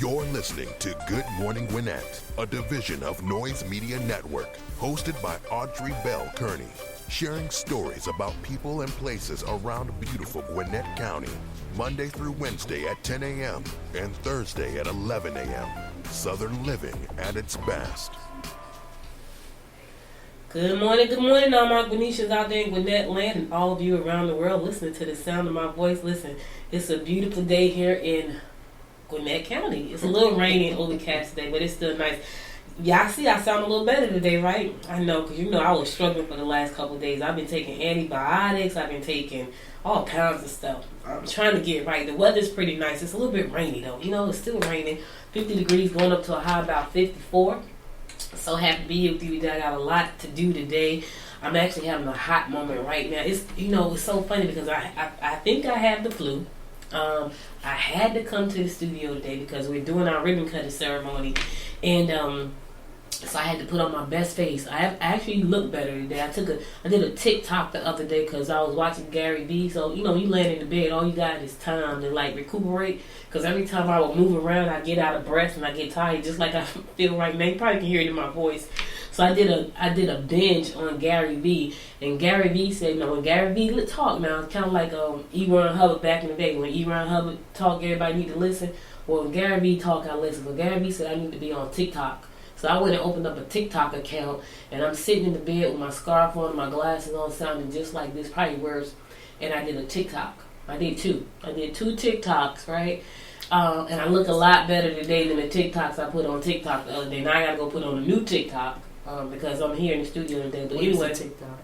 You're listening to Good Morning Gwinnett, a division of Noise Media Network, hosted by Audrey Bell Kearney, sharing stories about people and places around beautiful Gwinnett County, Monday through Wednesday at 10 a.m. and Thursday at 11 a.m. Southern living at its best. Good morning, all my Gwinnetians out there in Gwinnett land and all of you around the world listening to the sound of my voice. Listen, it's a beautiful day here in Gwinnett County. It's a little rainy and overcast today, but it's still nice. Y'all see I sound a little better today, right? I know, because I was struggling for the last couple of days. I've been taking antibiotics. I've been taking all kinds of stuff. I'm trying to get right. The weather's pretty nice. It's a little bit rainy, though. It's still raining. 50 degrees going up to a high about 54. So happy to be here with you today. I got a lot to do today. I'm actually having a hot moment right now. It's so funny because I think I have the flu. I had to come to the studio today because we're doing our ribbon cutting ceremony, and so I had to put on my best face. I actually look better today. I did a TikTok the other day because I was watching Gary Vee. So you land in the bed, all you got is time to recuperate. Because every time I would move around, I get out of breath and I get tired, just like I feel right now. You probably can hear it in my voice. So I did a binge on Gary Vee, and Gary Vee said, when Gary Vee talk now, it's kind of like E. Ron Hubbard back in the day. When E. Ron Hubbard talk, everybody need to listen. Well, when Gary Vee talk, I listen. But Gary Vee said I need to be on TikTok. So I went and opened up a TikTok account, and I'm sitting in the bed with my scarf on, my glasses on, sounding just like this, probably worse. And I did a TikTok. I did two TikToks, right? And I look a lot better today than the TikToks I put on TikTok the other day. Now I gotta go put on a new TikTok because I'm here in the studio today. But anyway, TikTok?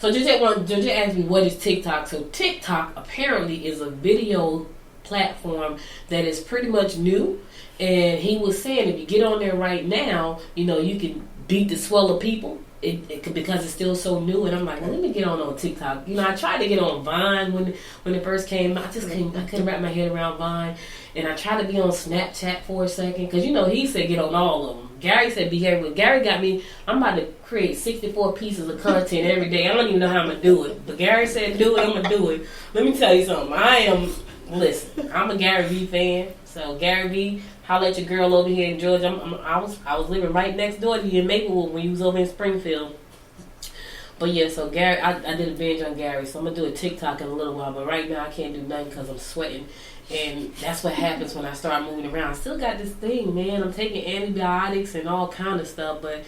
So just asked me what is TikTok. So TikTok apparently is a video platform that is pretty much new. And he was saying if you get on there right now, you can beat the swell of people. Because it's still so new, and I'm like, well, let me get on TikTok. I tried to get on Vine when it first came. I couldn't wrap my head around Vine, and I tried to be on Snapchat for a second because he said get on all of them. Gary said be careful. Gary got me. I'm about to create 64 pieces of content every day. I don't even know how I'm gonna do it, but Gary said do it. I'm gonna do it. Let me tell you something. Listen, I'm a Gary Vee fan. So Gary Vee, holla at your girl over here in Georgia. I was living right next door to you in Maplewood when you was over in Springfield. But yeah, so Gary, I did a binge on Gary, so I'm gonna do a TikTok in a little while. But right now I can't do nothing because I'm sweating, and that's what happens when I start moving around. I still got this thing, man. I'm taking antibiotics and all kind of stuff, but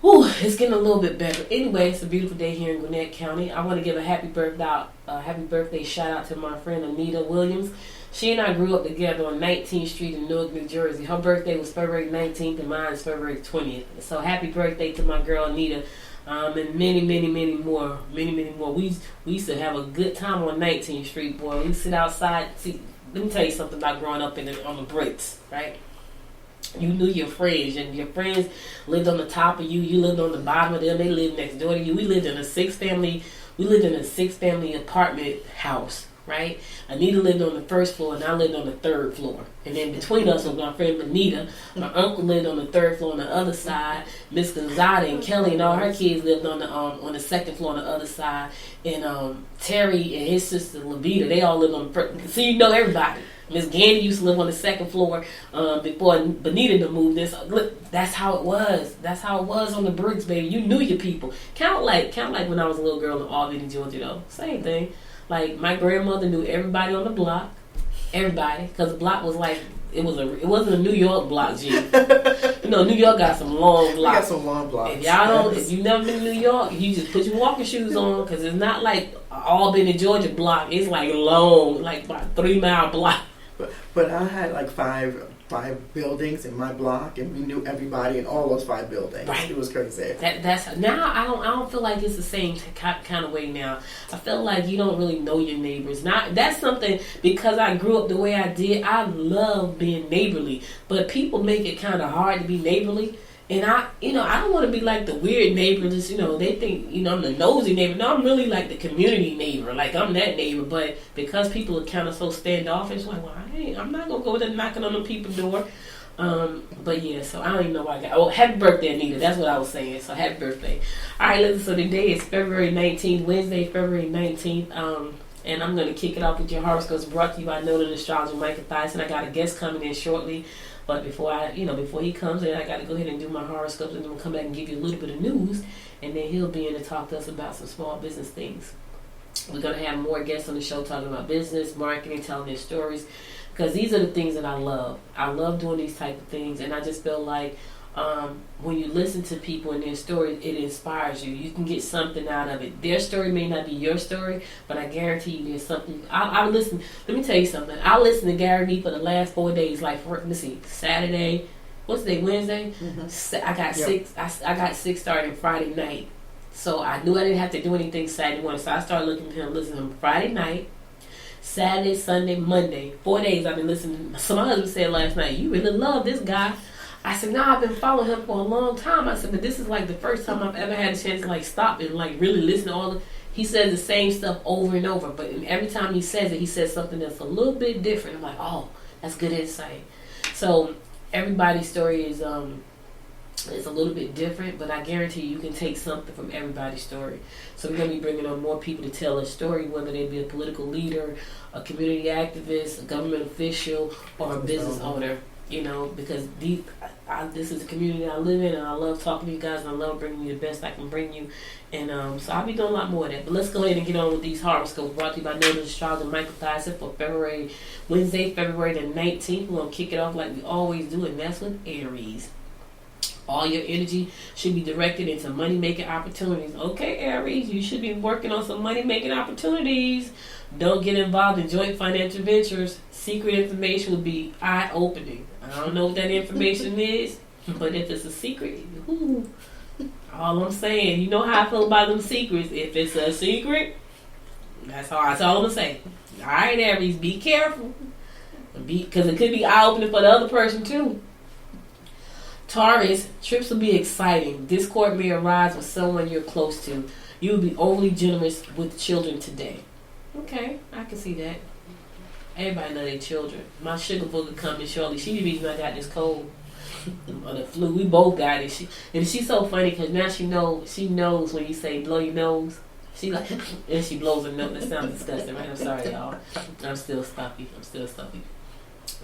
it's getting a little bit better. Anyway, it's a beautiful day here in Gwinnett County. I want to give a happy birthday shout out to my friend Anita Williams. She and I grew up together on 19th Street in Newark, New Jersey. Her birthday was February 19th and mine is February 20th. So happy birthday to my girl Anita. And many, many, many more. Many, many more. We used to have a good time on 19th Street, boy. We sit outside. See, let me tell you something about growing up on the bricks, right? You knew your friends, and your friends lived on the top of you. You lived on the bottom of them. They lived next door to you. We lived in a six family apartment house, right? Anita lived on the first floor, and I lived on the third floor. And then between us was my friend Anita. My uncle lived on the third floor on the other side. Miss Gonzaga and Kelly and all her kids lived on the second floor on the other side. And Terry and his sister Levita, they all lived on the first. So everybody. Miss Gandy used to live on the second floor before Benita moved in. So look, that's how it was. That's how it was on the bricks, baby. You knew your people. Kind of like when I was a little girl in Albany, Georgia, though. Same thing. Like my grandmother knew everybody on the block, everybody, because the block was like it wasn't a New York block, G. New York got some long blocks. We got some long blocks. If you never been to New York, you just put your walking shoes on because it's not like Albany, Georgia block. It's like long, like about 3 mile block. But I had like five buildings in my block, and we knew everybody in all those 5 buildings. Right. It was crazy. That's now I don't feel like it's the same kind of way now. I feel like you don't really know your neighbors. Now that's something because I grew up the way I did. I love being neighborly, but people make it kind of hard to be neighborly. And I don't want to be like the weird neighbor. Just, they think, I'm the nosy neighbor. No, I'm really like the community neighbor. Like, I'm that neighbor. But because people are kind of so standoffish, like, well, I'm not going to go there knocking on the people's door. But yeah, so I don't even know why I got... Oh, happy birthday, Anita. That's what I was saying. So happy birthday. All right, listen, so today is February 19th, Wednesday, February 19th. And I'm going to kick it off with your horoscopes brought to you by Noted Astrologer Michael Thyssen. I got a guest coming in shortly. But before he comes in, I got to go ahead and do my horoscopes, and then we'll come back and give you a little bit of news, and then he'll be in to talk to us about some small business things. We're going to have more guests on the show talking about business, marketing, telling their stories, because these are the things that I love. I love doing these type of things, and I just feel like when you listen to people and their stories, it inspires you. You can get something out of it. Their story may not be your story, but I guarantee you there's something. I listen. Let me tell you something. I listened to Gary Vee for the last 4 days. Like, let's see, Saturday. What's the day? Wednesday. Mm-hmm. I got six starting Friday night, so I knew I didn't have to do anything Saturday morning. So I started listening to him Friday night, Saturday, Sunday, Monday. 4 days I've been listening. So my husband said last night, "You really love this guy." I said, "No, I've been following him for a long time." I said, "But this is like the first time I've ever had a chance to like stop and like really listen to all the." He says the same stuff over and over, but every time he says it, he says something that's a little bit different. I'm like, "Oh, that's good insight." So everybody's story is a little bit different, but I guarantee you can take something from everybody's story. So we're gonna be bringing on more people to tell a story, whether they be a political leader, a community activist, a government official, or a business owner. You know, because this is the community I live in, and I love talking to you guys, and I love bringing you the best I can bring you. And so I'll be doing a lot more of that. But let's go ahead and get on with these horoscopes brought to you by Noted Astrologer Michael Thyssen for Wednesday, February the 19th. We're going to kick it off like we always do, and that's with Aries. All your energy should be directed into money-making opportunities. Okay, Aries, you should be working on some money-making opportunities. Don't get involved in joint financial ventures. Secret information will be eye-opening. I don't know what that information is, but if it's a secret, all I'm saying, you know how I feel about them secrets. If it's a secret, that's all I'm going to say. All right, Aries, be careful. Because it could be eye-opening for the other person, too. Taurus, trips will be exciting. Discord may arise with someone you're close to. You will be overly generous with children today. Okay, I can see that. Everybody know their children. My sugar booger coming shortly. She the reason I got this cold or the flu. We both got it. She's so funny because now she knows when you say blow your nose. She like and she blows her nose. That sounds disgusting, right? I'm sorry, y'all. I'm still stuffy.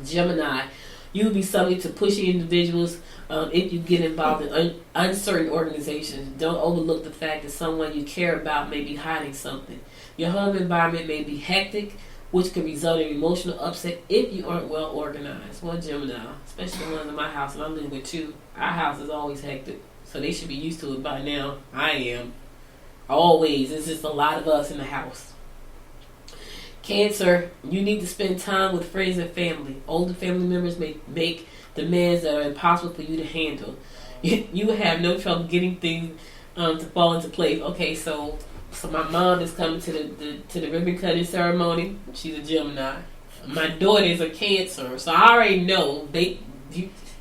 Gemini, you will be subject to pushy individuals if you get involved in uncertain organizations. Don't overlook the fact that someone you care about may be hiding something. Your home environment may be hectic, which could result in emotional upset if you aren't well organized. Well, Gemini, especially the ones in my house, and I'm living with two, our house is always hectic, so they should be used to it by now. I am. Always. It's just a lot of us in the house. Cancer, you need to spend time with friends and family. Older family members may make demands that are impossible for you to handle. You will have no trouble getting things to fall into place. Okay, so my mom is coming to the ribbon cutting ceremony. She's a Gemini. My daughter is a Cancer, so I already know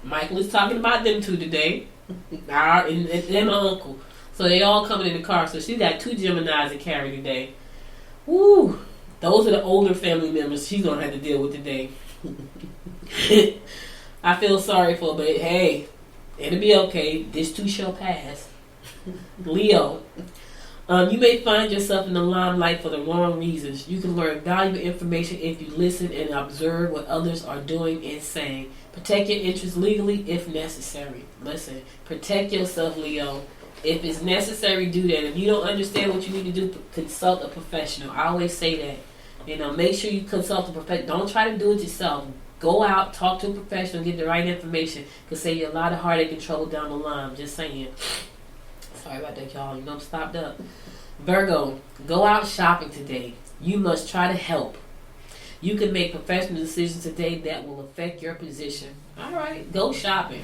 Michael is talking about them two today, and my uncle. So they all coming in the car. So she got two Geminis to carry today. Woo! Those are the older family members she's gonna have to deal with today. I feel sorry for her, but hey, it'll be okay. This too shall pass. Leo. You may find yourself in the limelight for the wrong reasons. You can learn valuable information if you listen and observe what others are doing and saying. Protect your interests legally if necessary. Listen, protect yourself, Leo. If it's necessary, do that. If you don't understand what you need to do, consult a professional. I always say that. Make sure you consult a professional. Don't try to do it yourself. Go out, talk to a professional, get the right information. Could save you a lot of heartache and trouble down the line. Just saying. Sorry about that, y'all. I'm stopped up. Virgo, go out shopping today. You must try to help. You can make professional decisions today that will affect your position. All right, go shopping.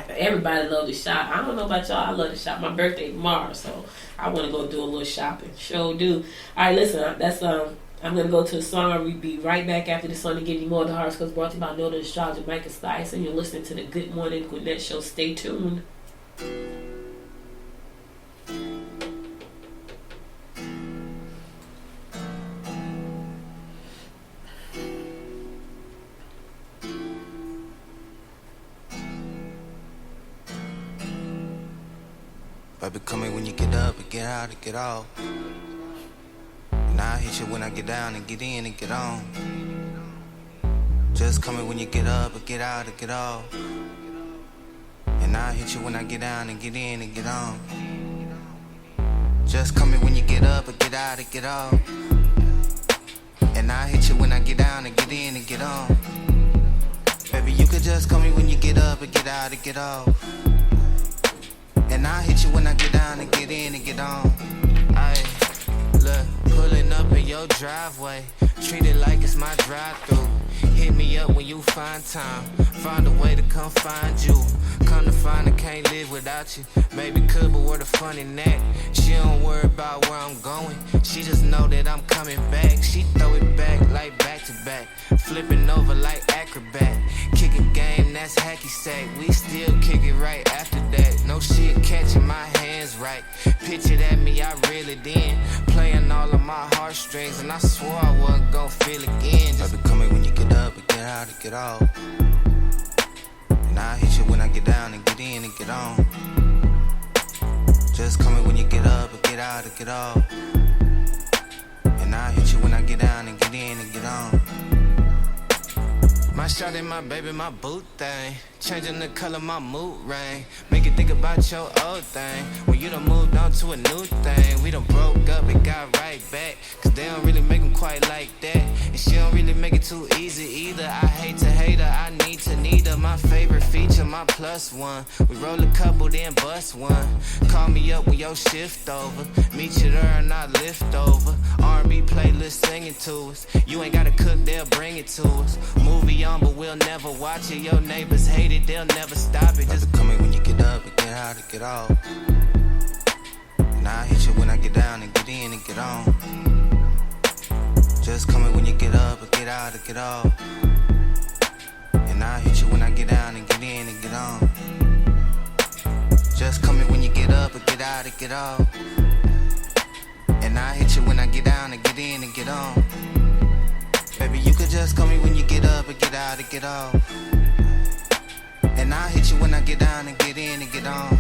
Everybody love to shop. I don't know about y'all. I love to shop. My birthday tomorrow, so I want to go do a little shopping. Sure do. All right, listen. That's I'm gonna go to a song. I'll be right back after the song to give you more of the horoscopes brought to you by Noted Astrologer Michael Thyssen. You're listening to the Good Morning Gwinnett Show. Stay tuned. Baby, call me when you get up and get out and get off. Nah, I hit you when I get down and get in and get on. Just call me when you get up or get out or get off. And I hit you when I get down and get in and get on. Just call me when you get up or get out or get off. And I hit you when I get down and get in and get on. Baby, you could just call me when you get up or get out or get off. And I hit you when I get down and get in and get on. Aye, look, pulling up in your driveway, treat it like it's my drive-thru. Hit me up when you find time, find a way to come find you. Come to find I can't live without you. Maybe could, but where the fun in that? She don't worry about where I'm going, she just know that I'm coming back. She throw it back like back to back, flipping over like acrobat. Kicking game, that's hacky sack. We still kick it right after that. No shit catching my hands right. Picture at me, I reel it in, playing all of my heartstrings, and I swore I wasn't gon' feel again. Just be coming when you get up and get out and get off. And I hit you when I get down and get in and get on. Just call me when you get up and get out and get off. And I hit you when I get down and get in and get on. My shawty, my baby, my boot thing, changing the color, my mood ring. Make you think about your old thing, when you done moved on to a new thing. We done broke up and got right back, cause they don't really make them quite like that. And she don't really make it too easy either. I hate to hate her, I need to need her. My favorite feature, my plus one. We roll a couple, then bust one. Call me up when your shift over, meet you there and I lift over. R&B playlist singing to us, you ain't gotta cook, they'll bring it to us. Movie on, but we'll never watch it. Your neighbors hate it, they'll never stop it. Just call me when you get up and get out and get off. And I hit you when I get down and get in and get on. Just call me when you get up and get out and get off. And I hit you when I get down and get in and get on. Just call me when you get up and get out and get off. And I hit you when I get down and get in and get on. Baby, you could just call me when you get up and get out and get off. And I'll hit you when I get down and get in and get on.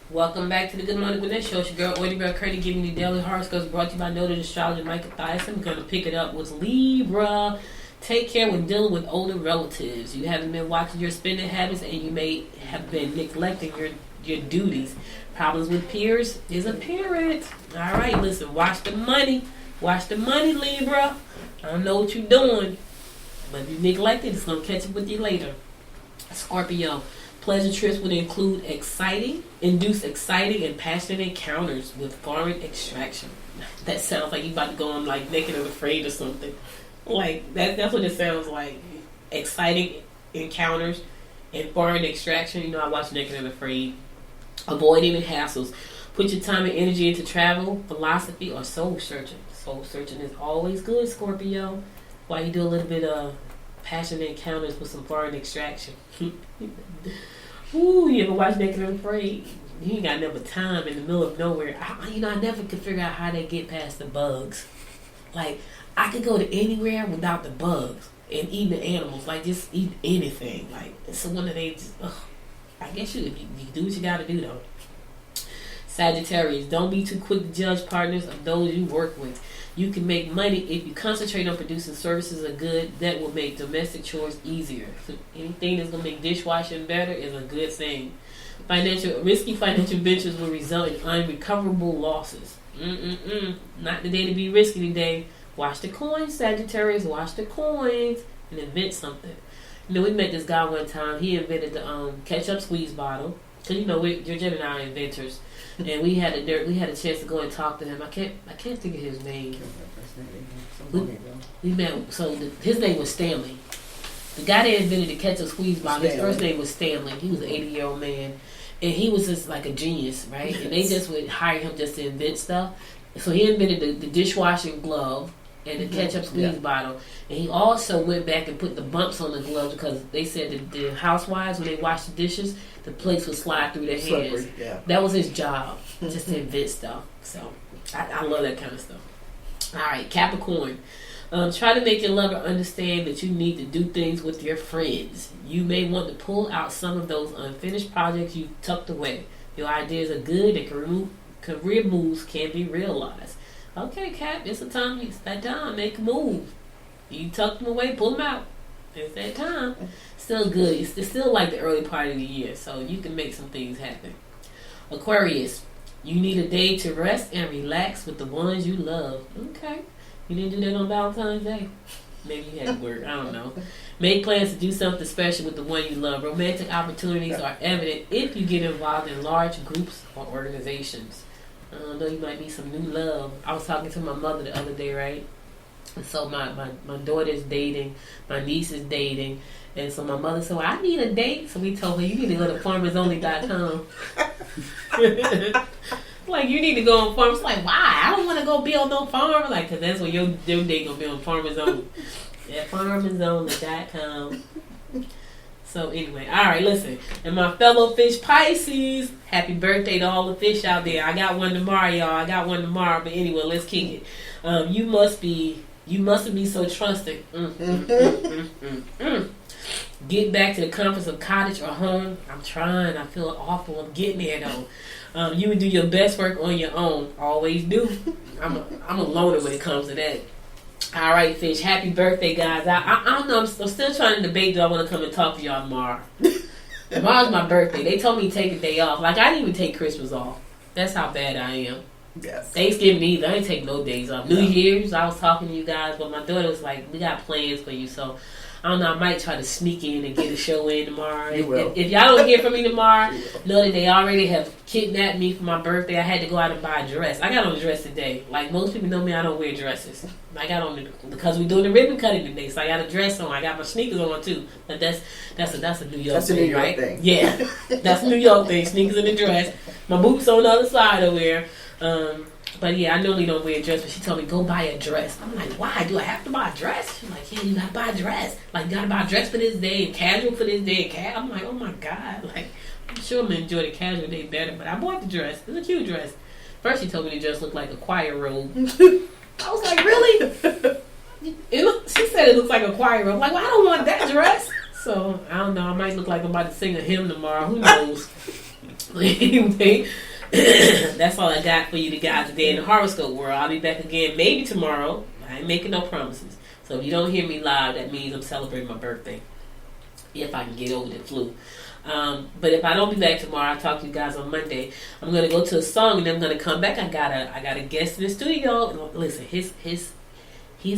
Welcome back to the Good Morning Gwinnett Show. It's your girl, Oily Bell Curdy, giving you the daily horoscopes brought to you by noted astrologer Michael Thiason. We're going to pick it up with Libra. Take care when dealing with older relatives. You haven't been watching your spending habits and you may have been neglecting your duties. Problems with peers is apparent. All right, listen, watch the money. Watch the money, Libra. I don't know what you're doing, but if you neglect it, it's going to catch up with you later. Scorpio. Pleasure trips would induce exciting and passionate encounters with foreign extraction. That sounds like you about to go on like Naked and Afraid or something. Like that's what it sounds like. Exciting encounters and foreign extraction. You know, I watch Naked and Afraid. Avoid any hassles. Put your time and energy into travel, philosophy, or soul searching. Soul searching is always good, Scorpio. While you do a little bit of passionate encounters with some foreign extraction. Ooh, you ever watch Naked and Afraid? You ain't got never time in the middle of nowhere. I never could figure out how they get past the bugs. Like, I could go to anywhere without the bugs and eat the animals. Like, just eat anything. Like, it's one of they just, I guess you do what you gotta do, though. Sagittarius, don't be too quick to judge partners of those you work with. You can make money if you concentrate on producing services or good that will make domestic chores easier. So anything that's going to make dishwashing better is a good thing. Risky financial ventures will result in unrecoverable losses. Not the day to be risky today. Watch the coins, Sagittarius. Watch the coins and invent something. You know, we met this guy one time. He invented the ketchup squeeze bottle. Because, you know, Georgette and I are inventors. And we had a chance to go and talk to him. I can't think of his name. We met. So his name was Stanley. The guy that invented the ketchup squeeze bottle. His first name was Stanley. He was an 80-year-old man, and he was just like a genius, right? And they just would hire him just to invent stuff. So he invented the dishwashing glove and the ketchup squeeze bottle. And he also went back and put the bumps on the gloves because they said that the housewives, when they wash the dishes, the plates would slide through their hands. Yeah. That was his job, just to invent stuff. So I love that kind of stuff. All right, Capricorn. Try to make your lover understand that you need to do things with your friends. You may want to pull out some of those unfinished projects you tucked away. Your ideas are good and career moves can be realized. Okay, Cap, it's that time, make a move. You tuck them away, pull them out. It's that time. Still good. It's still like the early part of the year, so you can make some things happen. Aquarius, you need a day to rest and relax with the ones you love. Okay. You didn't do that on Valentine's Day? Maybe you had to work. I don't know. Make plans to do something special with the one you love. Romantic opportunities are evident if you get involved in large groups or organizations. I don't know, you might need some new love. I was talking to my mother the other day, right? And so my daughter's dating, my niece is dating, and so my mother said, well, I need a date. So we told her, you need to go to farmersonly.com. Like, you need to go on farms. Like, why? I don't want to go be on no farm. Like, because that's when your date going to be on Farmers Only. Yeah, farmersonly.com. So, anyway. All right, listen. And my fellow fish Pisces, happy birthday to all the fish out there. I got one tomorrow, y'all. I got one tomorrow. But anyway, let's kick it. You mustn't be so trusting. Get back to the comforts of cottage or home. I'm trying. I feel awful. I'm getting there, though. You would do your best work on your own. Always do. I'm a loner when it comes to that. All right, fish. Happy birthday, guys. I don't know. I'm still trying to debate. Do I want to come and talk to y'all tomorrow? Tomorrow's my birthday. They told me to take a day off. Like, I didn't even take Christmas off. That's how bad I am. Yes. Thanksgiving either. I didn't take no days off. New Year's, I was talking to you guys, but my daughter was like, we got plans for you, so I don't know, I might try to sneak in and get a show in tomorrow. If y'all don't hear from me tomorrow, know that they already have kidnapped me for my birthday. I had to go out and buy a dress. I got on a dress today. Like, most people know me, I don't wear dresses. I got on because we're doing the ribbon cutting today, so I got a dress on. I got my sneakers on too. But that's a New York thing, New York right? thing. Yeah, that's a New York thing. Sneakers and a dress. My boots on the other side over there. But yeah, I normally don't wear a dress, but she told me, go buy a dress. I'm like, why? Do I have to buy a dress? She's like, yeah, you gotta buy a dress. Like, you gotta buy a dress for this day and casual for this day. And I'm like, oh my God. Like, I'm sure I'm gonna enjoy the casual day better, but I bought the dress. It's a cute dress. First, she told me the dress looked like a choir robe. I was like, really? She said it looks like a choir robe. I'm like, well, I don't want that dress. So, I don't know. I might look like I'm about to sing a hymn tomorrow. Who knows? Anyway. That's all I got for you guys today in the horoscope world. I'll be back again maybe tomorrow. I ain't making no promises. So if you don't hear me live, that means I'm celebrating my birthday. If I can get over the flu. But if I don't be back tomorrow, I'll talk to you guys on Monday. I'm gonna go to a song and then I'm gonna come back. I got a guest in the studio. Listen, he's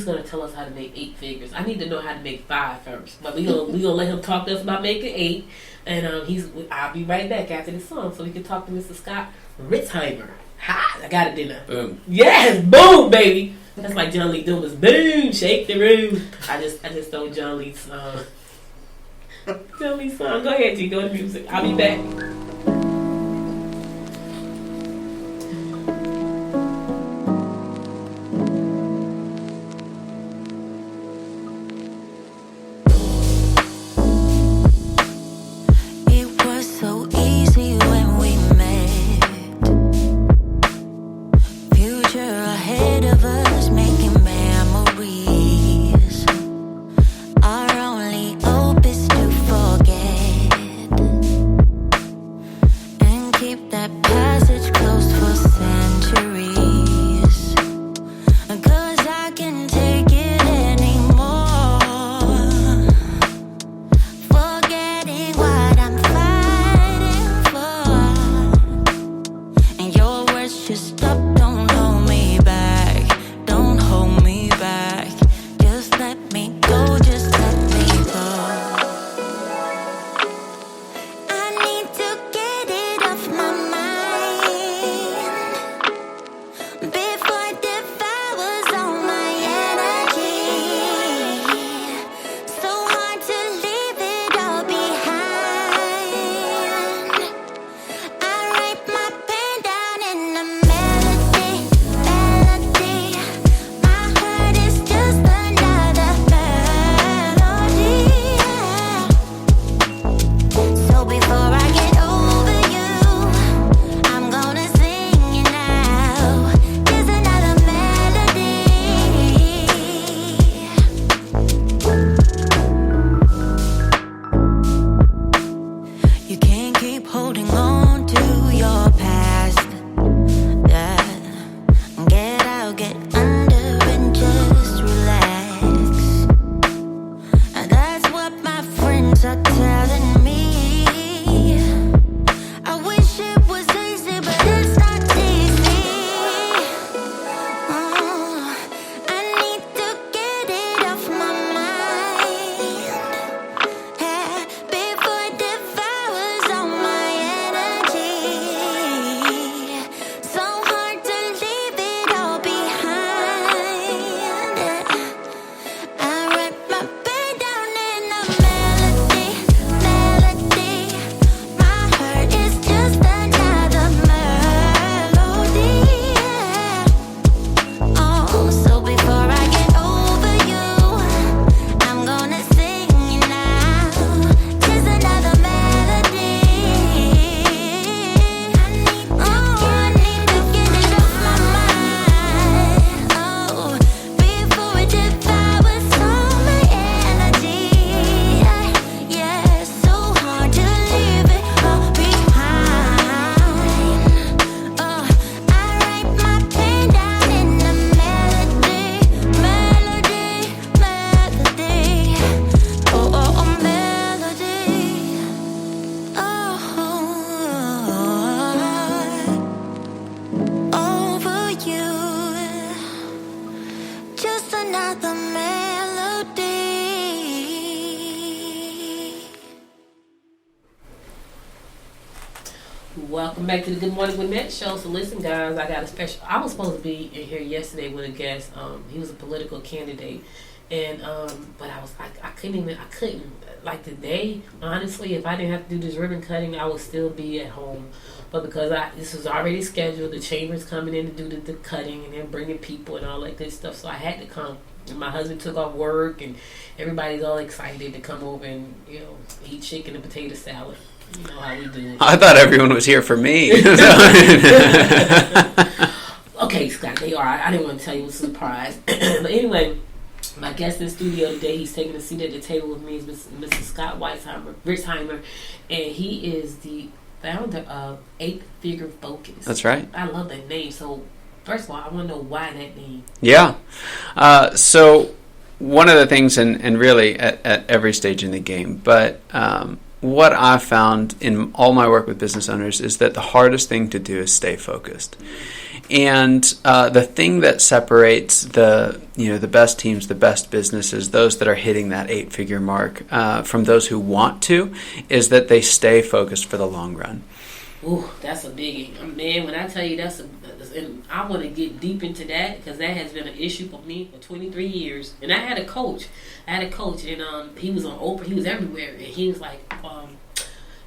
gonna tell us how to make 8 figures. I need to know how to make 5 first. But we gonna let him talk to us about making 8. And I'll be right back after the song so we can talk to Mr. Scott Reitzheimer. Ha! I got it, didn't I? Boom. Yes! Boom, baby! That's like John Lee Dumas. Boom! Shake the room. I just stole John Lee's song. John Lee's song. Go ahead, G. Go to music. I'll be back. holding on to your past. Yeah. Get out, get under and just relax. And that's what my friends are telling me. I wish it was easy, but it's not easy. I need to get it off my mind, yeah, before it devours all my energy. So hard to leave it all behind. I write my pain down in a melody, melody. My heart is just another melody. Oh, so before I get over you, I'm gonna sing it now. Just another melody. I need to get it off my mind. Oh, before it devours all my energy. Yeah, so hard to leave it all behind. Oh, I write my pain down in a melody, melody, melody. Oh, oh, oh, melody. Oh, over you. Just another melody. Welcome back to the Good Morning Gwinnett show. So listen, guys, I got a special. I was supposed to be in here yesterday with a guest. He was a political candidate, and but I couldn't. Like today, honestly, if I didn't have to do this ribbon cutting, I would still be at home. But because this was already scheduled, the chamber's coming in to do the cutting and then bringing people and all that good stuff. So I had to come. And my husband took off work, and everybody's all excited to come over and eat chicken and potato salad. You know how we do it. I thought everyone was here for me. Okay, Scott, they are. I didn't want to tell you it was a surprise. But anyway, my guest in the studio today, he's taking a seat at the table with me, is Mr. Scott Reitzheimer, and he is the founder of 8-Figure Focus. That's right. I love that name. So, first of all, I want to know why that name. Yeah. So one of the things, and really at every stage in the game, but what I've found in all my work with business owners is that the hardest thing to do is stay focused. And the thing that separates the best teams, the best businesses, those that are hitting that 8-figure mark from those who want to, is that they stay focused for the long run. Ooh, that's a biggie. Man, when I tell you and I want to get deep into that because that has been an issue for me for 23 years. And I had a coach. And he was on Oprah. He was everywhere. And he was like,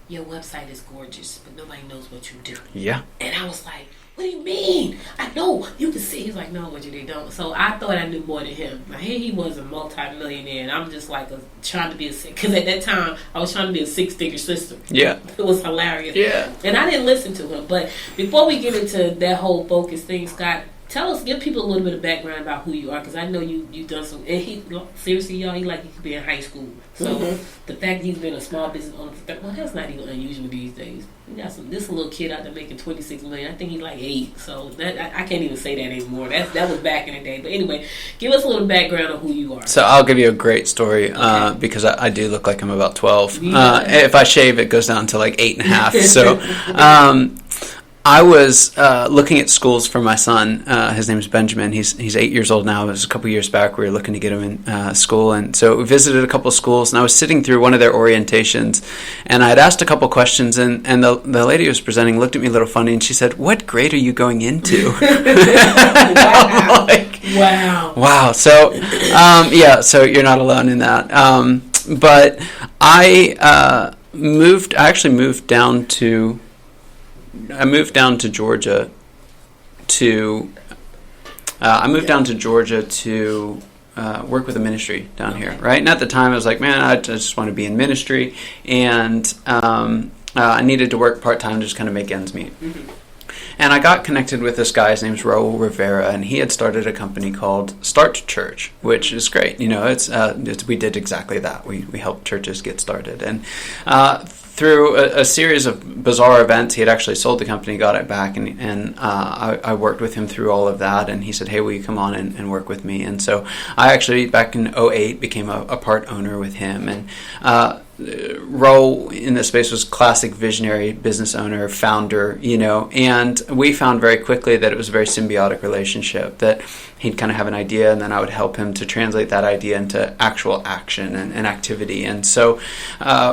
your website is gorgeous, but nobody knows what you do. Yeah. And I was like, what do you mean? I know. You can see. He's like, no, what you don't. So I thought I knew more than him. Now, here he was a multi-millionaire, and I'm just like trying to be because at that time, I was trying to be a 6-figure sister. Yeah. It was hilarious. Yeah. And I didn't listen to him. But before we get into that whole focus thing, Scott, give people a little bit of background about who you are, because I know you've done some. And seriously, y'all, he could be in high school. So the fact he's been a small business owner, that's not even unusual these days. We got this little kid out there making $26 million. I think he's like 8. So that I can't even say that anymore. That was back in the day. But anyway, give us a little background of who you are. So I'll give you a great story because I do look like I'm about 12. Yeah. If I shave, it goes down to like 8.5. So. I was looking at schools for my son. His name is Benjamin. He's 8 years old now. It was a couple years back. We were looking to get him in school. And so we visited a couple of schools, and I was sitting through one of their orientations, and I had asked a couple questions, and the lady who was presenting looked at me a little funny, and she said, "What grade are you going into?" Wow. Wow. So, so you're not alone in that. But I actually moved down to Georgia to work with a ministry down here, right? And at the time, I was like, man, I just want to be in ministry, and I needed to work part-time to just kind of make ends meet. Mm-hmm. And I got connected with this guy. His name's Raul Rivera, and he had started a company called Start Church, which is great. We did exactly that. We helped churches get started. And through a series of bizarre events, he had actually sold the company, got it back, and I worked with him through all of that, and he said, hey, will you come on and work with me? And so I actually, back in '08, became a part owner with him, and role in this space was classic visionary business owner, founder, and we found very quickly that it was a very symbiotic relationship, that he'd kind of have an idea and then I would help him to translate that idea into actual action and activity. And so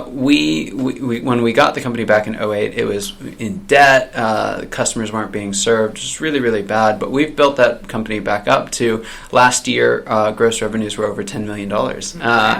we when we got the company back in '08, it was in debt, customers weren't being served, just really, really bad. But we've built that company back up to last year, gross revenues were over $10 million. Wow,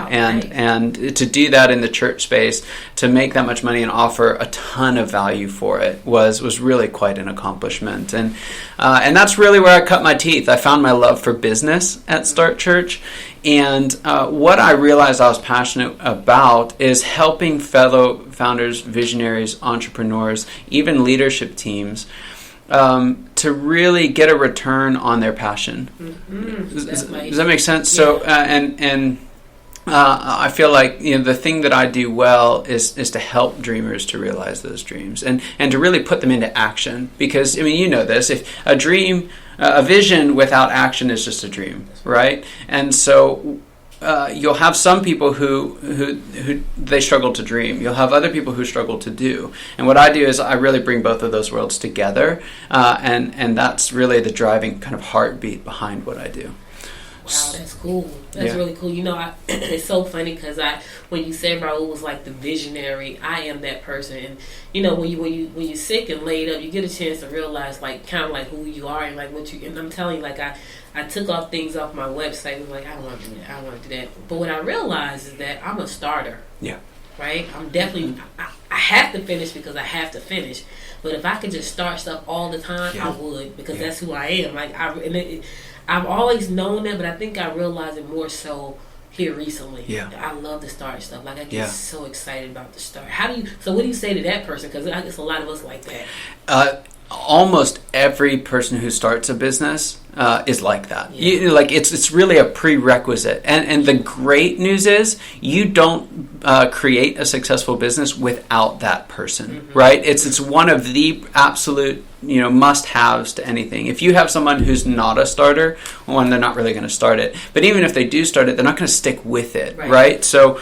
nice. And to do that in the church space, to make that much money and offer a ton of value for it was really quite an accomplishment. And that's really where I cut my teeth. I found my love for business at Start Church. And what I realized I was passionate about is helping fellow founders, visionaries, entrepreneurs, even leadership teams to really get a return on their passion. Does that make sense? Yeah. So, I feel like the thing that I do well is to help dreamers to realize those dreams and to really put them into action. Because this, if a vision without action is just a dream, right? And so you'll have some people who they struggle to dream. You'll have other people who struggle to do. And what I do is I really bring both of those worlds together, and that's really the driving kind of heartbeat behind what I do. Wow, that's cool. That's really cool. It's so funny because when you said Raul was like the visionary, I am that person. And when you're sick and laid up, you get a chance to realize like kind of like who you are and like what you. And I'm telling you, like I took off things off my website and like I don't want to do that. I don't want to do that. But what I realized is that I'm a starter. Yeah. Right. I'm definitely. I have to finish because I have to finish. But if I could just start stuff all the time, I would, because that's who I am. Like I've always known that, but I think I realized it more so here recently. Yeah. I love to start stuff. Like I get so excited about the start. So what do you say to that person? Because I guess a lot of us like that. Almost every person who starts a business is like that. Yeah. It's really a prerequisite. And the great news is you don't create a successful business without that person, right? It's one of the absolute must-haves to anything. If you have someone who's not a starter, one, they're not really going to start it. But even if they do start it, they're not going to stick with it, right? So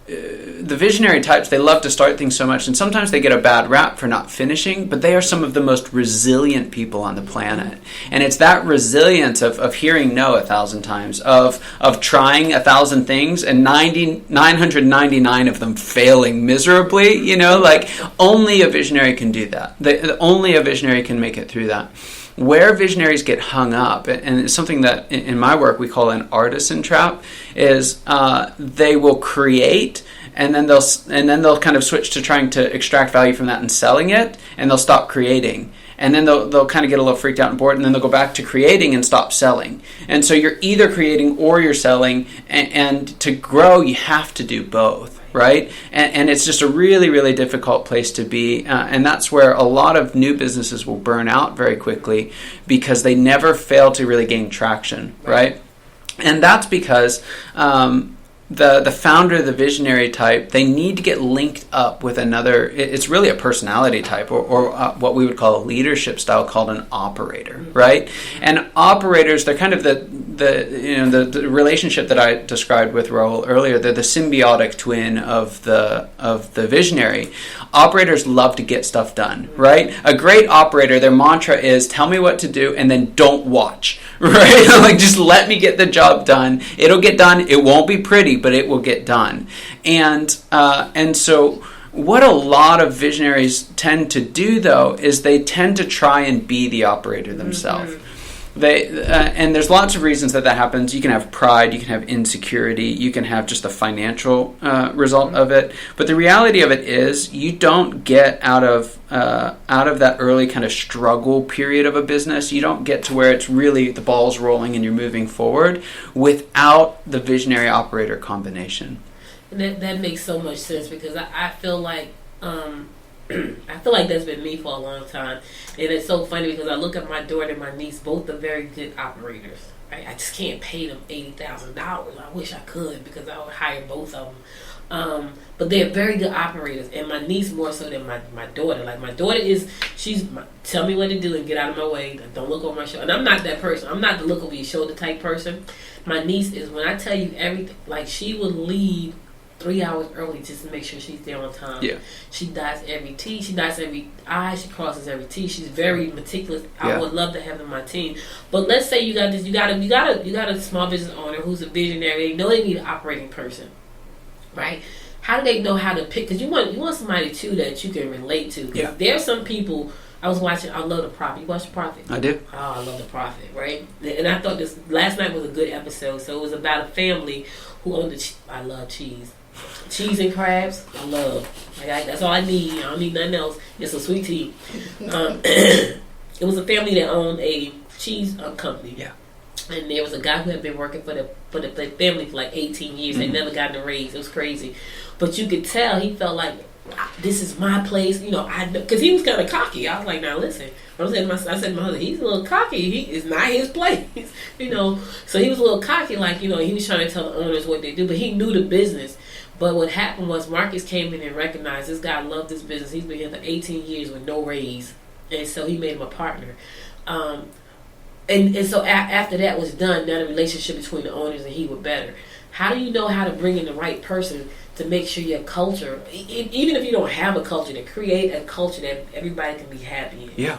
the visionary types, they love to start things so much, and sometimes they get a bad rap for not finishing, but they are some of the most resilient people on the planet. And it's that resilience of hearing no 1,000 times, of trying 1,000 things and 999 of them failing miserably, only a visionary can do that. Only a visionary can make it through that. Where visionaries get hung up, and it's something that in my work we call an artisan trap, is they will create and then they'll kind of switch to trying to extract value from that and selling it, and they'll stop creating. And then they'll kind of get a little freaked out and bored, and then they'll go back to creating and stop selling. And so you're either creating or you're selling, and to grow you have to do both. Right? And it's just a really, really difficult place to be. And that's where a lot of new businesses will burn out very quickly because they never fail to really gain traction, right? And that's because the founder, the visionary type, they need to get linked up with another. It's really a personality type, or what we would call a leadership style called an operator, right? And operators, they're kind of the relationship that I described with Raul earlier. They're the symbiotic twin of the visionary. Operators love to get stuff done, right? A great operator, their mantra is tell me what to do and then don't watch, right? Like just let me get the job done. It'll get done. It won't be pretty, but it will get done. And so what a lot of visionaries tend to do, though, is they tend to try and be the operator themselves. And there's lots of reasons that happens. You can have pride, you can have insecurity, you can have just a financial result of it. But the reality of it is, you don't get out of that early kind of struggle period of a business. You don't get to where it's really the ball's rolling and you're moving forward without the visionary operator combination. And that makes so much sense, because I feel like I feel like that's been me for a long time. And it's so funny because I look at my daughter and my niece, both are very good operators. Right? I just can't pay them $80,000. I wish I could, because I would hire both of them. But they're very good operators, and my niece more so than my daughter. Like my daughter tell me what to do and get out of my way. Don't look over my shoulder. And I'm not that person. I'm not the look over your shoulder type person. My niece is, when I tell you everything, like she would leave 3 hours early just to make sure she's there on time. Yeah. She dots every T, she dots every I, she crosses every T. She's very meticulous. Yeah. I would love to have her on my team. But let's say you got a small business owner who's a visionary. They know they need an operating person, right? How do they know how to pick? Because you want somebody too that you can relate to. Yeah. There's some people. I love The Prophet. You watch The Prophet? I do. Oh, I love The Prophet, right? And I thought this last night was a good episode. So it was about a family who owned I love cheese. Cheese and crabs, I love. That's all I need. I don't need nothing else. It's a sweet tea. It was a family that owned a cheese company. Yeah. And there was a guy who had been working for the family for like 18 years. They never gotten a raise. It was crazy. But you could tell he felt like, this is my place. Because he was kind of cocky. I was like, now listen. I said to my husband, he's a little cocky. It's not his place. So he was a little cocky. Like, he was trying to tell the owners what they do. But he knew the business. But what happened was Marcus came in and recognized this guy loved this business. He's been here for 18 years with no raise. And so he made him a partner. And so after that was done, now the relationship between the owners and he was better. How do you know how to bring in the right person to make sure your culture, even if you don't have a culture, to create a culture that everybody can be happy in? Yeah.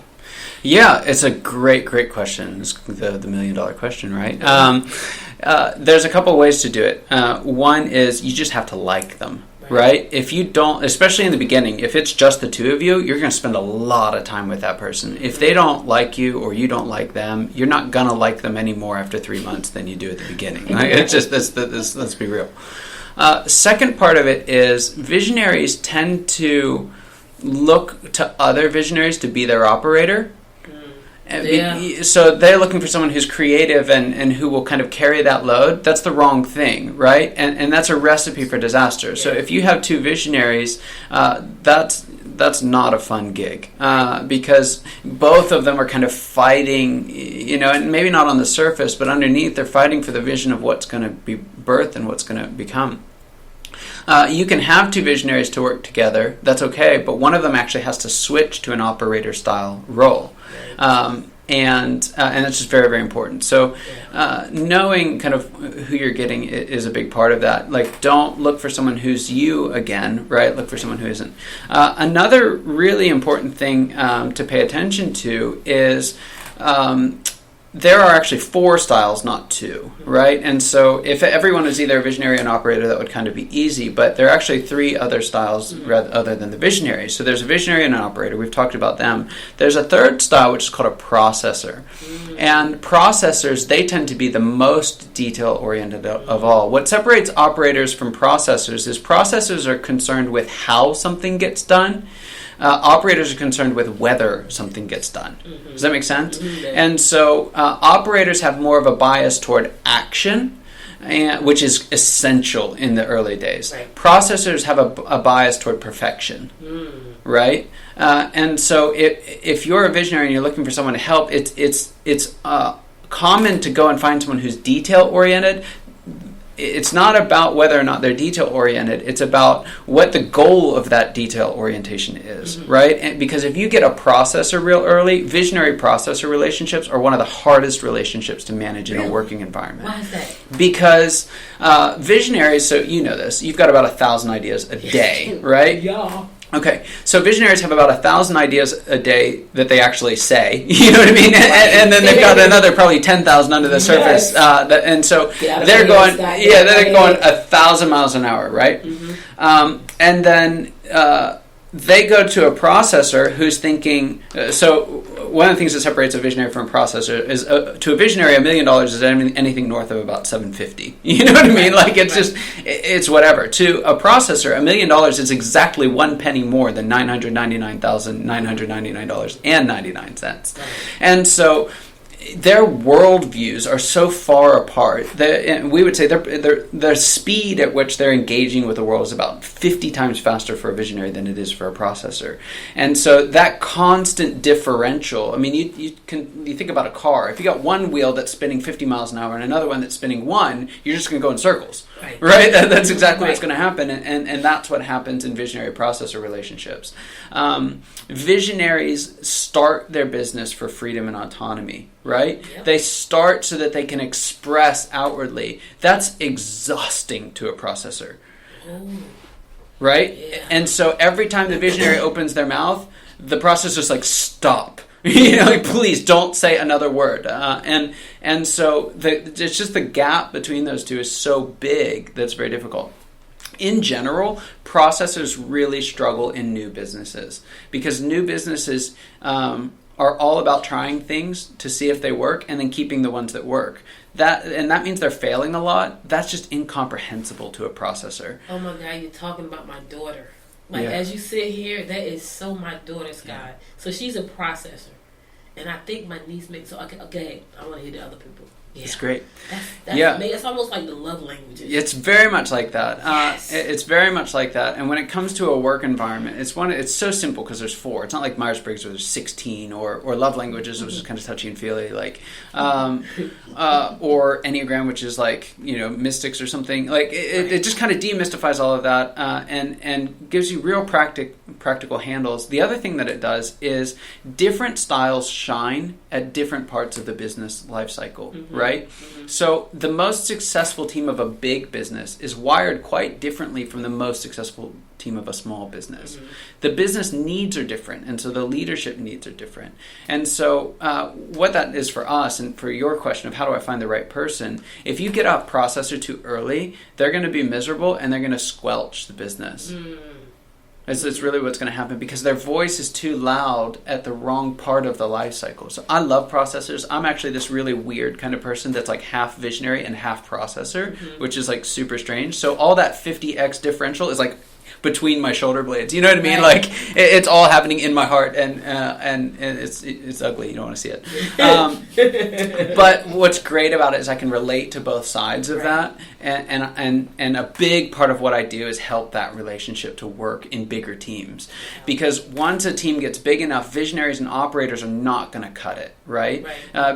Yeah, it's a great question. It's the $1 million question, right? There's a couple ways to do it. One is you just have to like them. Right? If you don't, especially in the beginning, if it's just the two of you, you're going to spend a lot of time with that person. If they don't like you or you don't like them, you're not going to like them any more after 3 months than you do at the beginning. Right? It's just, let's be real. Second part of it is visionaries tend to look to other visionaries to be their operator. Yeah. So they're looking for someone who's creative and who will kind of carry that load. That's the wrong thing, right? And that's a recipe for disaster. Yeah. So if you have two visionaries, that's not a fun gig because both of them are kind of fighting, and maybe not on the surface, but underneath they're fighting for the vision of what's going to be birthed and what's going to become. You can have two visionaries to work together. That's okay, but one of them actually has to switch to an operator-style role. And that's just very, very important. So knowing kind of who you're getting is a big part of that. Like, don't look for someone who's you again, right? Look for someone who isn't. Another really important thing to pay attention to is there are actually 4 styles, not 2, right? And so if everyone was either a visionary and operator, that would kind of be easy, but there are actually 3 other styles other than the visionary. So there's a visionary and an operator. We've talked about them. There's a third style, which is called a processor. And processors, they tend to be the most detail-oriented of all. What separates operators from processors is processors are concerned with how something gets done. Operators are concerned with whether something gets done. Does that make sense? And so operators have more of a bias toward action, which is essential in the early days. Right. Processors have a bias toward perfection, right? And so if you're a visionary and you're looking for someone to help, it's common to go and find someone who's detail-oriented. It's not about whether or not they're detail-oriented. It's about what the goal of that detail orientation is, right? And because if you get a processor real early, visionary-processor relationships are one of the hardest relationships to manage in a working environment. Why is that? Because visionaries, so you know this, you've got about 1,000 ideas a day, right? Yeah. Okay, so visionaries have about 1,000 ideas a day that they actually say, you know what I mean? And then they've got another probably 10,000 under the surface, and so they're going 1,000 miles an hour, right? And then they go to a processor who's thinking. So one of the things that separates a visionary from a processor is to a visionary, $1 million is anything north of about $750. You know what I mean? Like it's whatever. To a processor, $1 million is exactly 1 penny more than $999,999.99. And so their worldviews are so far apart that, and we would say the speed at which they're engaging with the world is about 50 times faster for a visionary than it is for a processor. And so that constant differential, I mean, you think about a car. If you got one wheel that's spinning 50 miles an hour and another one that's spinning one, you're just going to go in circles, right? That's exactly what's going to happen, and that's what happens in visionary processor relationships. Visionaries start their business for freedom and autonomy, right? Yep. They start so that they can express outwardly. That's exhausting to a processor, right? Yeah. And so every time the visionary opens their mouth, the processor's like, stop. Like, please don't say another word. And so it's just the gap between those two is so big that's very difficult. In general, processors really struggle in new businesses because new businesses are all about trying things to see if they work and then keeping the ones that work. That means they're failing a lot. That's just incomprehensible to a processor. Oh my God, you're talking about my daughter. As you sit here, that is so my daughter's guy. So she's a processor. And I think my niece makes... So, okay, I want to hear the other people. Yeah. It's great. That's it's almost like the love languages. It's very much like that. Yes. It's very much like that. And when it comes to a work environment, it's so simple because there's 4. It's not like Myers-Briggs where there's 16 or love languages, which is kind of touchy and feely, like or Enneagram, which is like mystics or something. Like it just kind of demystifies all of that and gives you real practical handles. The other thing that it does is different styles shine at different parts of the business life cycle, right? Mm-hmm. So the most successful team of a big business is wired quite differently from the most successful team of a small business. Mm-hmm. The business needs are different, and so the leadership needs are different. And so what that is for us, and for your question of how do I find the right person, if you get off processor too early, they're going to be miserable and they're going to squelch the business. It's really what's going to happen because their voice is too loud at the wrong part of the life cycle. So I love processors. I'm actually this really weird kind of person that's like half visionary and half processor, which is like super strange. So all that 50x differential is like between my shoulder blades. You know what I mean? Right. Like it's all happening in my heart, and it's ugly. You don't want to see it. But what's great about it is I can relate to both sides of that, and a big part of what I do is help that relationship to work in bigger teams. Because once a team gets big enough, visionaries and operators are not going to cut it, right?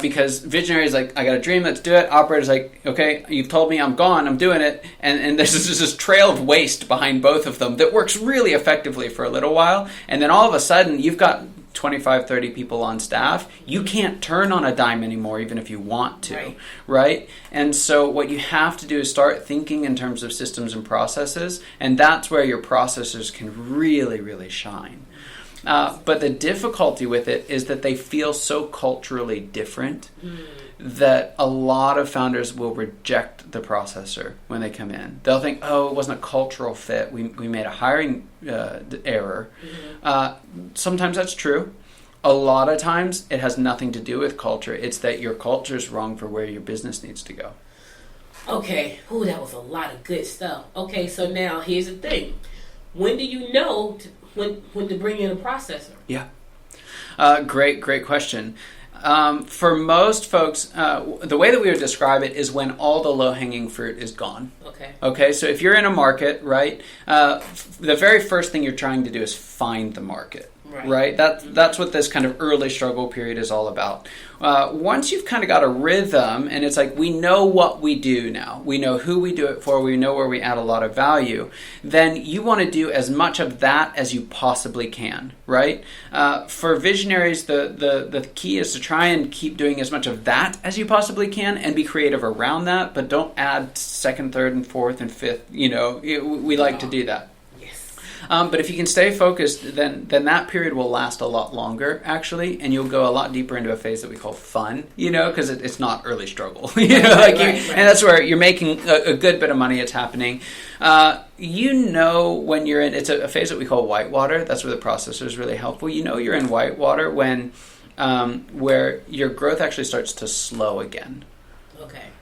Because visionaries like, I got a dream, let's do it. Operators like, okay, you've told me, I'm gone, I'm doing it, and there's just this trail of waste behind both of them that works really effectively for a little while, and then all of a sudden you've got 25, 30 people on staff. You can't turn on a dime anymore even if you want to, right? And so what you have to do is start thinking in terms of systems and processes, and that's where your processors can really, really shine. But the difficulty with it is that they feel so culturally different that a lot of founders will reject the processor when they come in. They'll think, oh, it wasn't a cultural fit. We made a hiring error. Sometimes that's true. A lot of times it has nothing to do with culture. It's that your culture is wrong for where your business needs to go. Okay. Ooh, that was a lot of good stuff. Okay, so now here's the thing. When do you know when to bring in a processor? Yeah. Great question. For most folks, the way that we would describe it is when all the low-hanging fruit is gone. Okay, so if you're in a market, right, the very first thing you're trying to do is find the market. Right? That's what this kind of early struggle period is all about. Once you've kind of got a rhythm, and it's like we know what we do now, we know who we do it for, we know where we add a lot of value, then you want to do as much of that as you possibly can, right? For visionaries, the key is to try and keep doing as much of that as you possibly can and be creative around that, but don't add second, third, and fourth, and fifth. We like to do that. But if you can stay focused, then that period will last a lot longer, actually, and you'll go a lot deeper into a phase that we call fun, because it's not early struggle. And that's where you're making a good bit of money. It's happening. When you're in, it's a phase that we call whitewater. That's where the processor is really helpful. You're in whitewater when where your growth actually starts to slow again.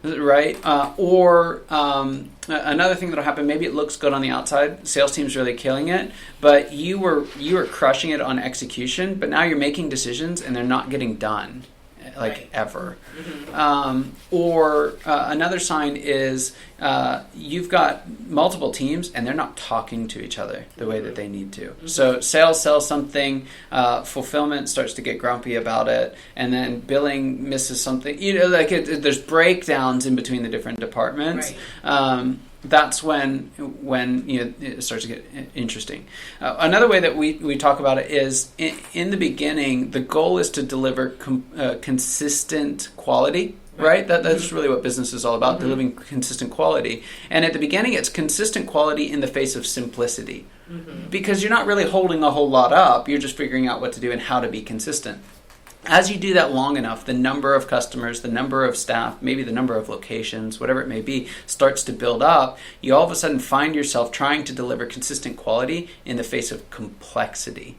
Right? Or another thing that'll happen, maybe it looks good on the outside, sales team's really killing it, but you were crushing it on execution, but now you're making decisions and they're not getting done. like ever. Or another sign is you've got multiple teams and they're not talking to each other the way that they need to. So sales sells something, fulfillment starts to get grumpy about it, and then billing misses something. You know, like there's breakdowns in between the different departments. Right. That's when you know, it starts to get interesting. Another way that we talk about it is in the beginning, the goal is to deliver consistent quality. Right? That's really what business is all about, delivering consistent quality. And at the beginning, it's consistent quality in the face of simplicity. Because you're not really holding a whole lot up. You're just figuring out what to do and how to be consistent. As you do that long enough, the number of customers, the number of staff, maybe the number of locations, whatever it may be, starts to build up. You all of a sudden find yourself trying to deliver consistent quality in the face of complexity.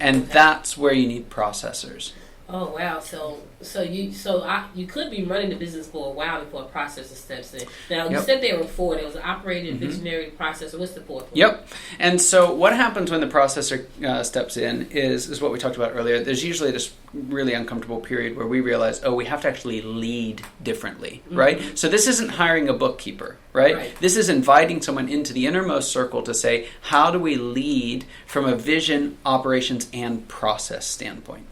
And that's where you need processors. Oh wow! So you could be running the business for a while before a processor steps in. Now you said there were four. There was an operator, visionary, processor. What's the fourth one? Yep. And so what happens when the processor steps in is what we talked about earlier. There's usually this really uncomfortable period where we realize, we have to actually lead differently, right? So this isn't hiring a bookkeeper, right? This is inviting someone into the innermost circle to say, how do we lead from a vision, operations, and process standpoint?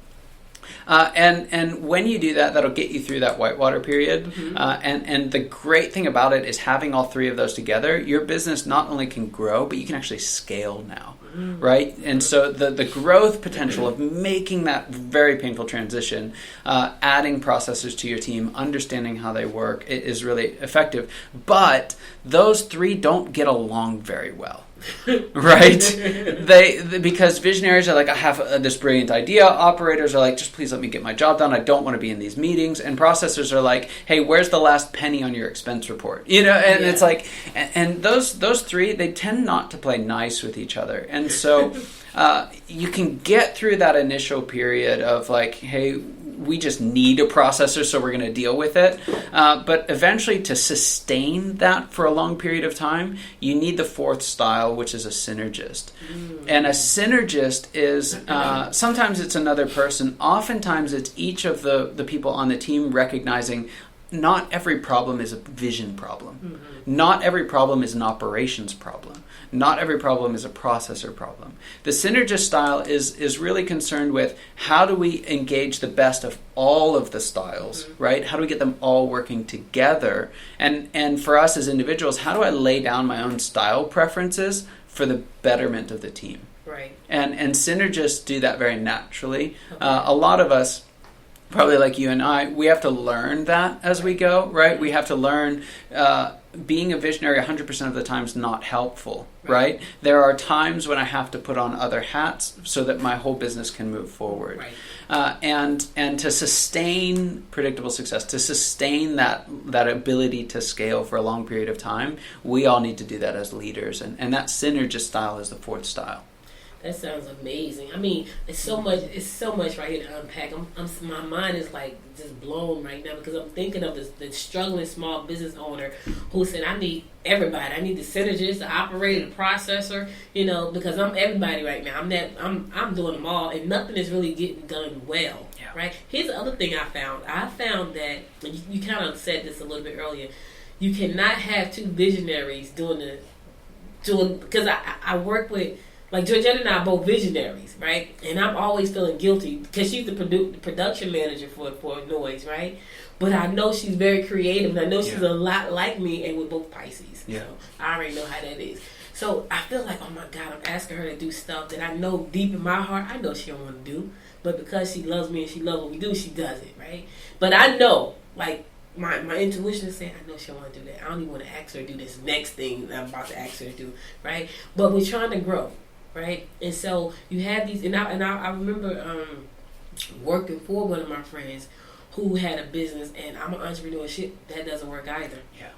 And when you do that, that'll get you through that whitewater period. And the great thing about it is having all three of those together, your business not only can grow, but you can actually scale now, right? And so the growth potential of making that very painful transition, adding processes to your team, understanding how they work, is really effective. But those three don't get along very well. Right? Because visionaries are like, I have this brilliant idea. Operators are like, just please let me get my job done. I don't want to be in these meetings. And processors are like, hey, where's the last penny on your expense report? You know, and it's like, and those three, they tend not to play nice with each other. And so you can get through that initial period of like, hey, we just need a processor, so we're going to deal with it. But eventually, to sustain that for a long period of time, you need the fourth style, which is a synergist. And a synergist is, sometimes it's another person. Oftentimes, it's each of the people on the team recognizing not every problem is a vision problem. Not every problem is an operations problem. Not every problem is a processor problem. The synergist style is really concerned with how do we engage the best of all of the styles, right? How do we get them all working together? And for us as individuals, how do I lay down my own style preferences for the betterment of the team? Right. And synergists do that very naturally. A lot of us, probably like you and I, we have to learn that as we go, right? We have to learn being a visionary 100% of the time is not helpful, right? There are times when I have to put on other hats so that my whole business can move forward. And to sustain predictable success, to sustain that ability to scale for a long period of time, we all need to do that as leaders. And that synergist style is the fourth style. That sounds amazing. I mean, it's so much right here to unpack. My mind is like just blown right now because I'm thinking of the struggling small business owner who said, I need everybody. I need the synergist, the operator, the processor, you know, because I'm everybody right now. I'm doing them all, and nothing is really getting done well, right? Here's the other thing I found. I found that, and you kind of said this a little bit earlier, you cannot have two visionaries doing because I work with, like, Georgette and I are both visionaries, right? And I'm always feeling guilty because she's the production manager for Noise, right? But I know she's very creative, and I know she's a lot like me, and we're both Pisces. So I already know how that is. So I feel like, oh my God, I'm asking her to do stuff that I know deep in my heart, I know she don't want to do. But because she loves me and she loves what we do, she does it, right? But I know, like, my intuition is saying, I know she don't want to do that. I don't even want to ask her to do this next thing that I'm about to ask her to do, right? But we're trying to grow. Right, and so you have these, and I remember working for one of my friends who had a business, and I'm an entrepreneur. Shit, that doesn't work either. Yeah.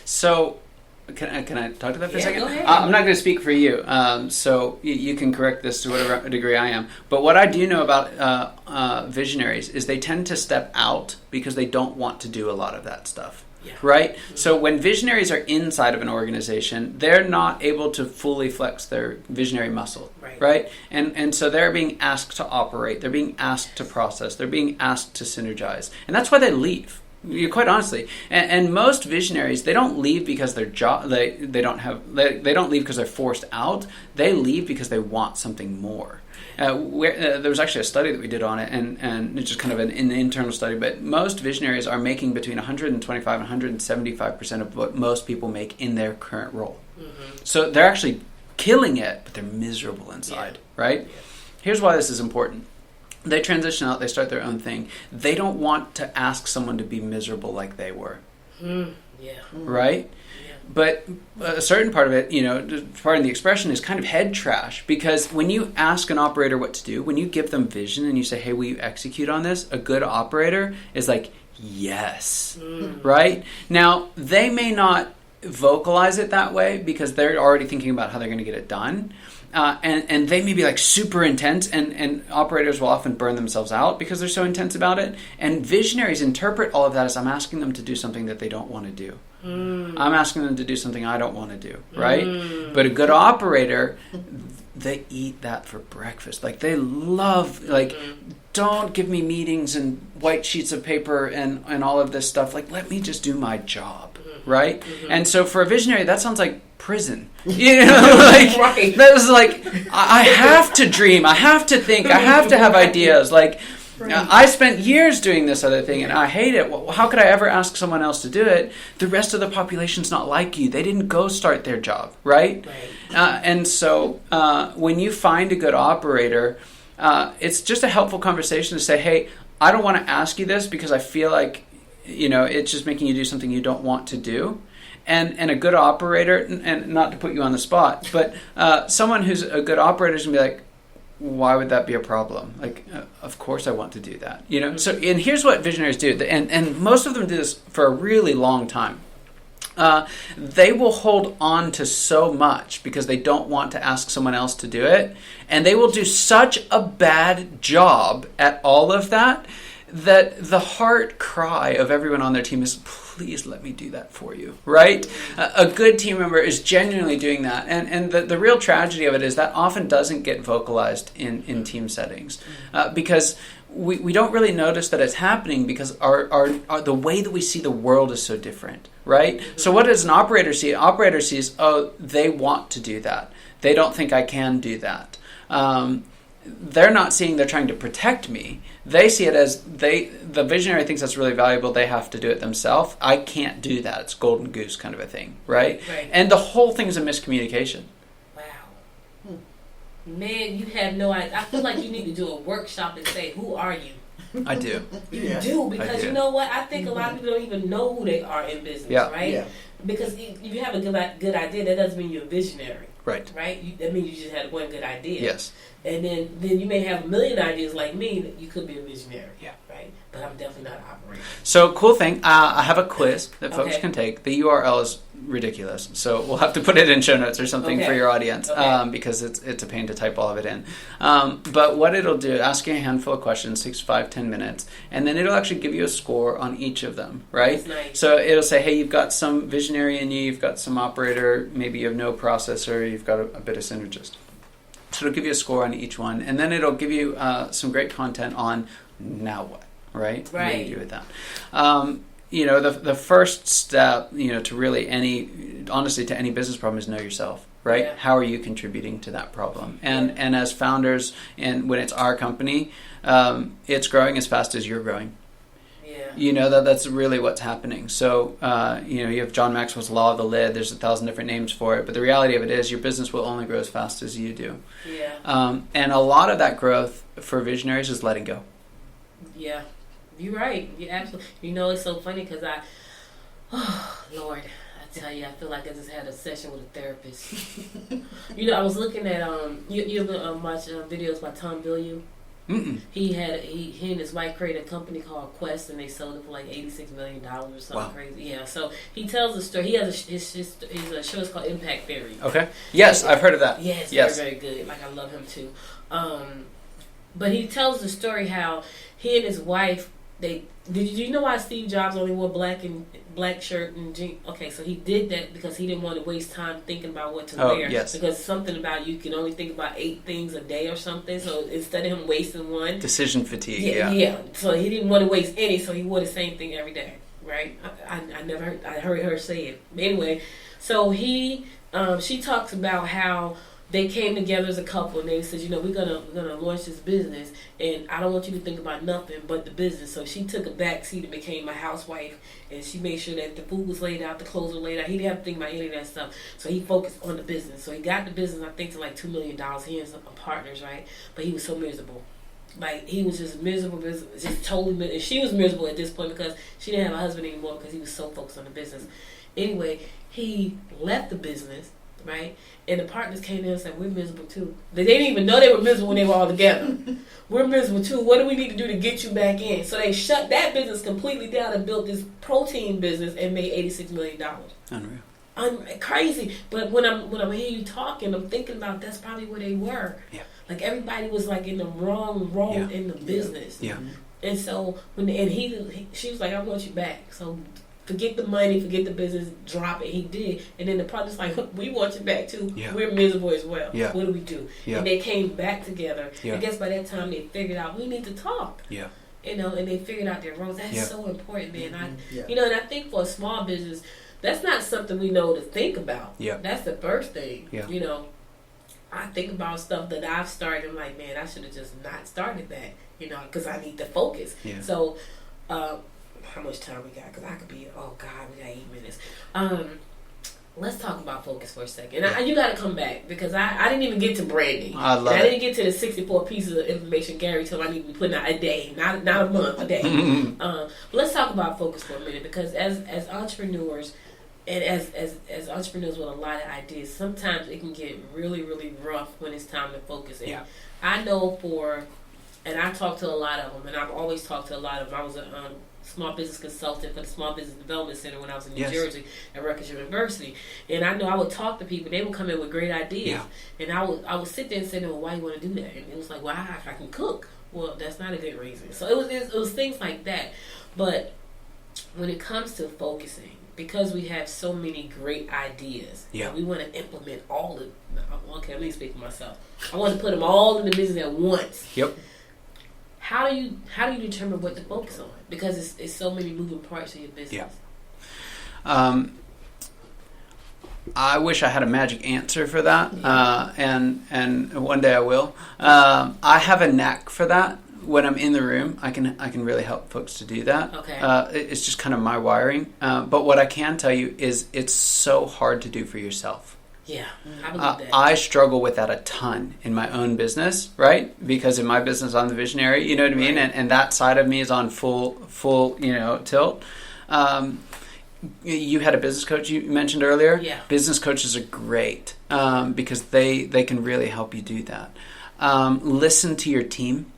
So, can I talk to that for a second? Go ahead. I'm not going to speak for you, so you can correct this to whatever degree I am. But what I do know about visionaries is they tend to step out because they don't want to do a lot of that stuff. right? So when visionaries are inside of an organization, they're not able to fully flex their visionary muscle, right? And so they're being asked to operate, they're being asked to process, they're being asked to synergize. And that's why they leave. Quite honestly, and most visionaries, they don't leave because their job they don't leave because they're forced out. They leave because they want something more. There was actually a study that we did on it, and it's just kind of an internal study. But most visionaries are making between 125 and 175% of what most people make in their current role. Mm-hmm. So they're actually killing it, but they're miserable inside, right? Yeah. Here's why this is important. They transition out, they start their own thing. They don't want to ask someone to be miserable like they were. Right? Yeah. But a certain part of it, pardon the expression, is kind of head trash. Because when you ask an operator what to do, when you give them vision and you say, hey, will you execute on this? A good operator is like, yes. Right? Now, they may not vocalize it that way because they're already thinking about how they're going to get it done. And they may be like super intense, and operators will often burn themselves out because they're so intense about it. And visionaries interpret all of that as I'm asking them to do something that they don't want to do. I'm asking them to do something I don't want to do, right? But a good operator, they eat that for breakfast. Like they love, don't give me meetings and white sheets of paper and all of this stuff. Like, let me just do my job, right? And so for a visionary, that sounds like prison. That was like, I have to dream, I have to think, I have to have ideas. I spent years doing this other thing and I hate it. Well, how could I ever ask someone else to do it? The rest of the population's not like you. They didn't go start their job, right? And so when you find a good operator, it's just a helpful conversation to say, hey, I don't want to ask you this because I feel like, it's just making you do something you don't want to do. And a good operator, and not to put you on the spot, but someone who's a good operator is going to be like, why would that be a problem? Of course I want to do that. So, and here's what visionaries do, and most of them do this for a really long time. They will hold on to so much because they don't want to ask someone else to do it, and they will do such a bad job at all of that the heart cry of everyone on their team is, please let me do that for you, right? A good team member is genuinely doing that. And the real tragedy of it is that often doesn't get vocalized in team settings because we don't really notice that it's happening because our the way that we see the world is so different, right? So what does an operator see? An operator sees, oh, they want to do that. They don't think I can do that. They're not seeing they're trying to protect me. They see it as the visionary thinks that's really valuable. They have to do it themselves. I can't do that. It's golden goose kind of a thing, right? And the whole thing's a miscommunication. Wow. Man, you have no idea. I feel like you need to do a workshop and say, who are you? I do. You do, because you know what? I think a lot of people don't even know who they are in business, right? Yeah. Because if you have a good idea, that doesn't mean you're a visionary. Right. That means you just had one good idea. Yes. And then you may have a million ideas like me that you could be a visionary. Yeah. Right? But I'm definitely not an operator. So, cool thing. I have a quiz that folks can take. The URL is ridiculous. So, we'll have to put it in show notes or something for your audience because it's a pain to type all of it in. But what it'll do, ask you a handful of questions, 6, 5, 10 minutes, and then it'll actually give you a score on each of them, right? That's nice. So, it'll say, hey, you've got some visionary in you, you've got some operator, maybe you have no processor, you've got a bit of synergist. So it'll give you a score on each one, and then it'll give you some great content on now what, right? What do you do with that? The first step, to really honestly to any business problem is know yourself, right? Yeah. How are you contributing to that problem? And as founders, and when it's our company, it's growing as fast as you're growing. That's really what's happening. So, you have John Maxwell's law of the lid. There's 1,000 different names for it. But the reality of it is your business will only grow as fast as you do. Yeah. And a lot of that growth for visionaries is letting go. Yeah. You're right. You're absolutely. It's so funny because Lord, I tell you, I feel like I just had a session with a therapist. I was looking at, you ever watch videos by Tom Bilyeu? Mm-mm. He and his wife created a company called Quest, and they sold it for like $86 million or something crazy. Yeah, so he tells a story. He has his show is called Impact Theory. Okay. Yes, I've heard of that. Yes, very, very good. Like, I love him too. But he tells the story how he and his wife Did you know why Steve Jobs only wore black shirt and jeans? Okay, so he did that because he didn't want to waste time thinking about what to wear. Yes. Because something about you can only think about 8 things a day or something. So instead of him wasting one, Decision fatigue. yeah. So he didn't want to waste any, so he wore the same thing every day. Right? I heard her say it. Anyway, so she talks about how they came together as a couple and they said, we're gonna launch this business and I don't want you to think about nothing but the business. So she took a back seat and became a housewife, and she made sure that the food was laid out, the clothes were laid out. He didn't have to think about any of that stuff. So he focused on the business. So he got the business, I think, to like $2 million. He and some partners, right? But he was so miserable. Like, he was just miserable, just totally miserable. And she was miserable at this point because she didn't have a husband anymore because he was so focused on the business. Anyway, he left the business, right? And the partners came in and said, we're miserable too. They didn't even know they were miserable when they were all together. We're miserable too. What do we need to do to get you back in? So they shut that business completely down and built this protein business and made $86 million. Unreal. Crazy. But when I'm hearing you talking, I'm thinking about that's probably where they were. Yeah. Like, everybody was like in the wrong role in the business. Yeah. And so she was like, I want you back. So forget the money, forget the business, drop it. He did. And then the partner's like, we want you back too. Yeah. We're miserable as well. Yeah. What do we do? Yeah. And they came back together. Yeah. I guess by that time they figured out we need to talk. Yeah. And they figured out their roles. That's so important, man. Mm-hmm. And I think for a small business, that's not something we know to think about. Yeah. That's the first thing. Yeah. I think about stuff that I've started. I'm like, man, I should have just not started that, because I need to focus. Yeah. So, how much time we got? Because I could be, oh God, we got 8 minutes. Let's talk about focus for a second. You got to come back because I didn't even get to branding. I didn't get to the 64 pieces of information Gary told me I need to be putting out a day, not a month, a day. But let's talk about focus for a minute, because as entrepreneurs and as entrepreneurs with a lot of ideas, sometimes it can get really, really rough when it's time to focus. And I know and I talk to a lot of them, and I've always talked to a lot of them. I was a small business consultant for the Small Business Development Center when I was in New Jersey at Rutgers University. And I know I would talk to people. They would come in with great ideas. And I would sit there and say, well, why do you want to do that? And it was like, well, I can cook. Well, that's not a good reason. So it was things like that. But when it comes to focusing, because we have so many great ideas, we want to implement all of. Okay, let me speak for myself. I want to put them all in the business at once. Yep. How do you determine what to focus on? Because it's so many moving parts of your business. Yeah. I wish I had a magic answer for that, and one day I will. I have a knack for that. When I'm in the room, I can really help folks to do that. Okay. It's just kind of my wiring. But what I can tell you is it's so hard to do for yourself. Yeah, I believe that. I struggle with that a ton in my own business, right? Because in my business, I'm the visionary, you know what I mean? And that side of me is on full tilt. You had a business coach you mentioned earlier. Yeah. Business coaches are great because they can really help you do that. Listen to your team,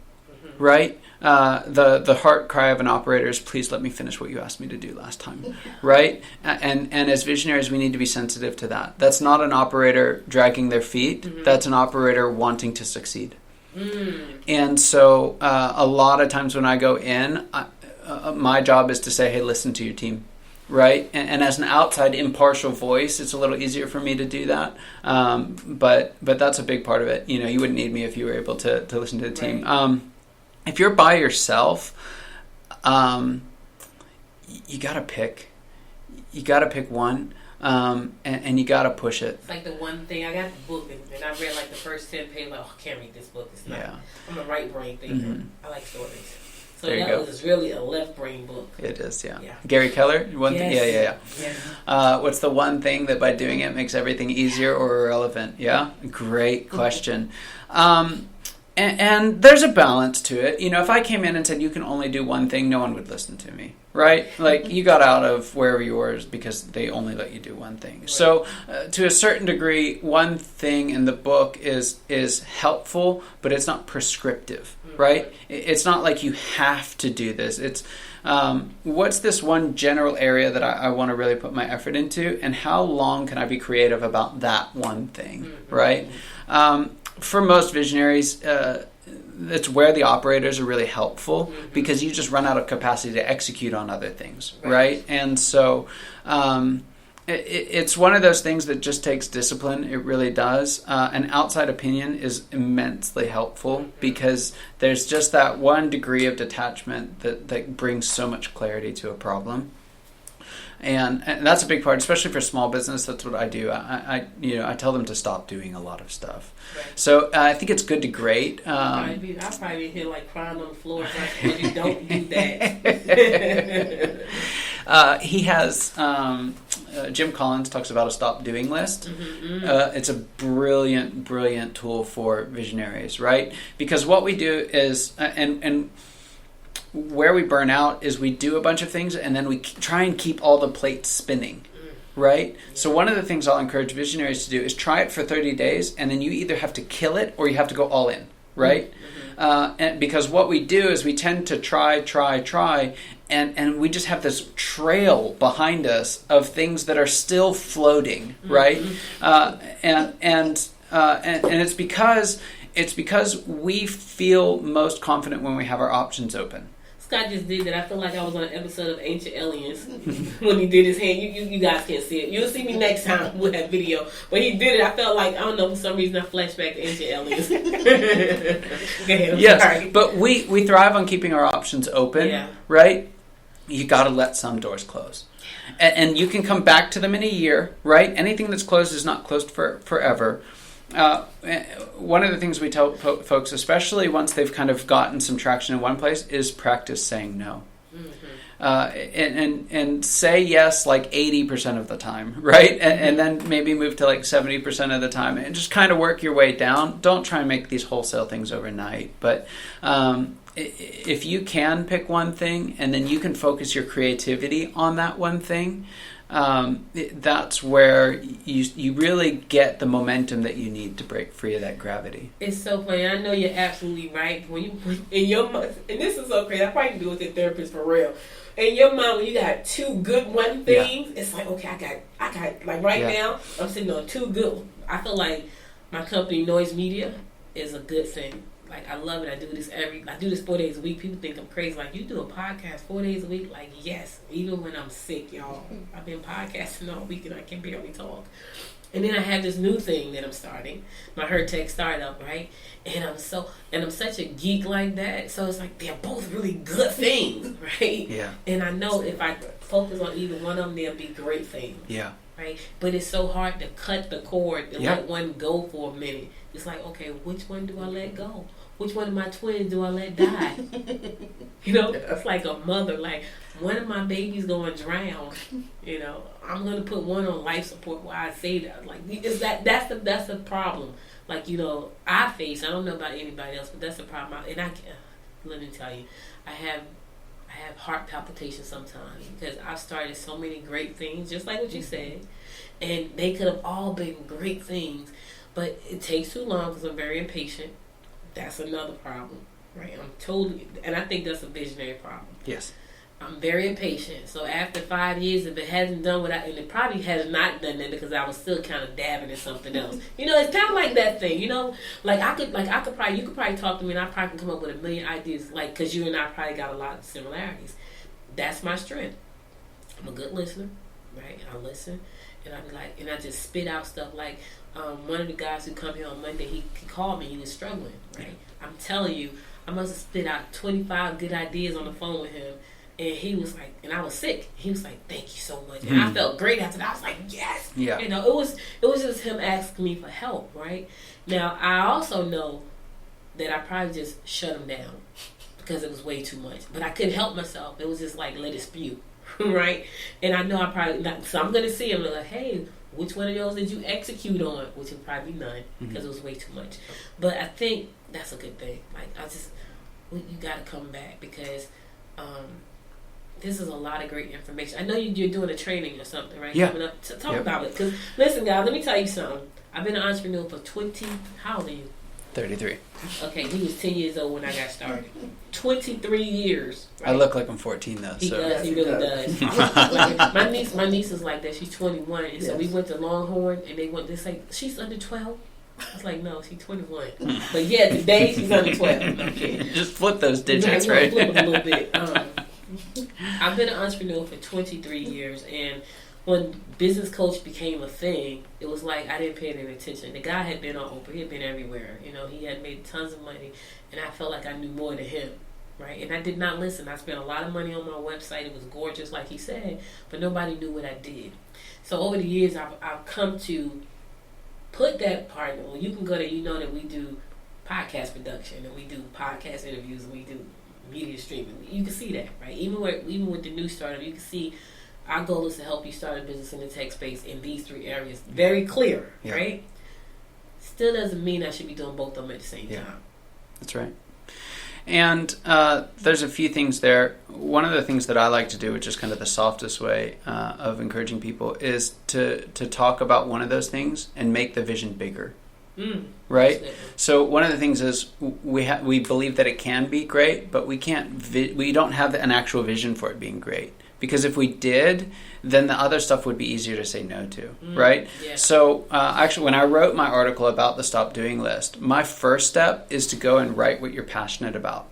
right? The heart cry of an operator is, please let me finish what you asked me to do last time, right? And as visionaries, we need to be sensitive to that. That's not an operator dragging their feet. That's an operator wanting to succeed. And so a lot of times when I go in, my job is to say, hey, listen to your team. Right, and as an outside impartial voice, it's a little easier for me to do that. But that's a big part of it. You wouldn't need me if you were able to listen to the team. If you're by yourself, you gotta pick. You gotta pick one, and you gotta push it. It's like the one thing, I got the book and I read like the first 10 pages. Like, I can't read this book. It's not. Yeah. I'm a right brain thinker. I like stories. So that was really a left brain book. It is, yeah. Gary Keller, one thing. Yeah. What's the one thing that by doing it makes everything easier or irrelevant? Yeah, great question. And there's a balance to it. If I came in and said you can only do one thing, no one would listen to me, right? Like, you got out of wherever you were because they only let you do one thing. Right. So to a certain degree, one thing in the book is helpful, but it's not prescriptive, right? It's not like you have to do this. It's what's this one general area that I want to really put my effort into, and how long can I be creative about that one thing, right? For most visionaries, it's where the operators are really helpful because you just run out of capacity to execute on other things, right? And so it's one of those things that just takes discipline. It really does. An outside opinion is immensely helpful because there's just that one degree of detachment that brings so much clarity to a problem. And that's a big part, especially for small business. That's what I do. I tell them to stop doing a lot of stuff. Right. So I think it's good to great. I'll probably be here like crying on the floor if you don't do that. He has Jim Collins talks about a stop doing list. It's a brilliant tool for visionaries, right? Because what we do is and where we burn out is we do a bunch of things and then we try and keep all the plates spinning, right? So one of the things I'll encourage visionaries to do is try it for 30 days and then you either have to kill it or you have to go all in, right? And because what we do is we tend to try and we just have this trail behind us of things that are still floating, right? And it's because we feel most confident when we have our options open. Scott just did that. I feel like I was on an episode of Ancient Aliens when he did his hand. You guys can't see it. You'll see me next time with that video. But he did it. I felt like, I don't know, for some reason I flashed back to Ancient Aliens. Go ahead, yes, sorry. but we thrive on keeping our options open, right? You got to let some doors close. And you can come back to them in a year, right? Anything that's closed is not closed forever. One of the things we tell folks, especially once they've kind of gotten some traction in one place, is practice saying no. And say yes like 80% of the time, right? And then maybe move to like 70% of the time and just kind of work your way down. Don't try and make these wholesale things overnight. But if you can pick one thing and then you can focus your creativity on that one thing, that's where you really get the momentum that you need to break free of that gravity. It's so funny. I know you're absolutely right. When you in your mind, and this is so crazy. I probably can do it with a therapist for real. In your mind, when you got two good one things, it's like, okay, I got like right now, I'm sitting on two good. I feel like my company, Noise Media, is a good thing. Like, I love it. I do this 4 days a week. People think I'm crazy. Like, you do a podcast 4 days a week? Like, yes. Even when I'm sick, y'all. I've been podcasting all week and I can barely talk. And then I have this new thing that I'm starting. My HerTech startup, right? And I'm such a geek like that. So it's like, they're both really good things, right? Yeah. And I know if I focus on either one of them, they'll be great things. Yeah. Right? But it's so hard to cut the cord and let one go for a minute. It's like, okay, which one do I let go? Which one of my twins do I let die? You know, it's like a mother. Like, one of my babies going to drown. You know, I'm going to put one on life support while I say that. Like, that's the problem. Like, you know, I face. I don't know about anybody else, but that's the problem. And let me tell you, I have heart palpitations sometimes because I've started so many great things, just like what you said, and they could have all been great things, but it takes too long because I'm very impatient. That's another problem, right? And I think that's a visionary problem. Yes. I'm very impatient. So after 5 years, if it hasn't done what and it probably has not done that because I was still kind of dabbing in something else. You know, it's kind of like that thing, you know? You could probably talk to me and I probably can come up with a million ideas, like, because you and I probably got a lot of similarities. That's my strength. I'm a good listener, right? I listen, and I'm like, and I just spit out stuff like, one of the guys who come here on Monday, he called me, he was struggling, right? I'm telling you, I must have spit out 25 good ideas on the phone with him. And he was like, and I was sick. He was like, "Thank you so much." And I felt great after that. I was like, "Yes." Yeah. You know, it was just him asking me for help, right? Now, I also know that I probably just shut him down because it was way too much. But I couldn't help myself. It was just like, let it spew, right? And I know I probably not. So I'm gonna see him and like, "Hey, which one of those did you execute on?" Which would probably be none because it was way too much. But I think that's a good thing. Like, you got to come back because. This is a lot of great information. I know you're doing a training or something, right? Yeah. Coming up. Talk about it. Because, listen, guys, let me tell you something. I've been an entrepreneur for how old are you? 33. Okay, he was 10 years old when I got started. 23 years. Right? I look like I'm 14, though. He does. He really does. Like, my niece is like that. She's 21. And so we went to Longhorn, and they say, she's under 12. I was like, no, she's 21. But yeah, today she's under 12. No, Just flip those digits, you might right? wanna flip it a little bit. I've been an entrepreneur for 23 years, and when business coach became a thing, it was like I didn't pay any attention. The guy had been on Oprah, he had been everywhere. You know, he had made tons of money, and I felt like I knew more than him, right? And I did not listen. I spent a lot of money on my website. It was gorgeous, like he said, but nobody knew what I did. So over the years, I've come to put that part. Well, you can go there. You know that we do podcast production, and we do podcast interviews, and we do media streaming. You can see that, right? Even with the new startup, you can see. Our goal is to help you start a business in the tech space in these 3 areas. Very clear, right? Still doesn't mean I should be doing both of them at the same time. That's right. And there's a few things there. One of the things that I like to do, which is kind of the softest way of encouraging people, is to talk about one of those things and make the vision bigger. Right? So one of the things is we believe that it can be great, but we don't have an actual vision for it being great. Because if we did, then the other stuff would be easier to say no to, right? Yeah. So actually, when I wrote my article about the Stop Doing list, my first step is to go and write what you're passionate about,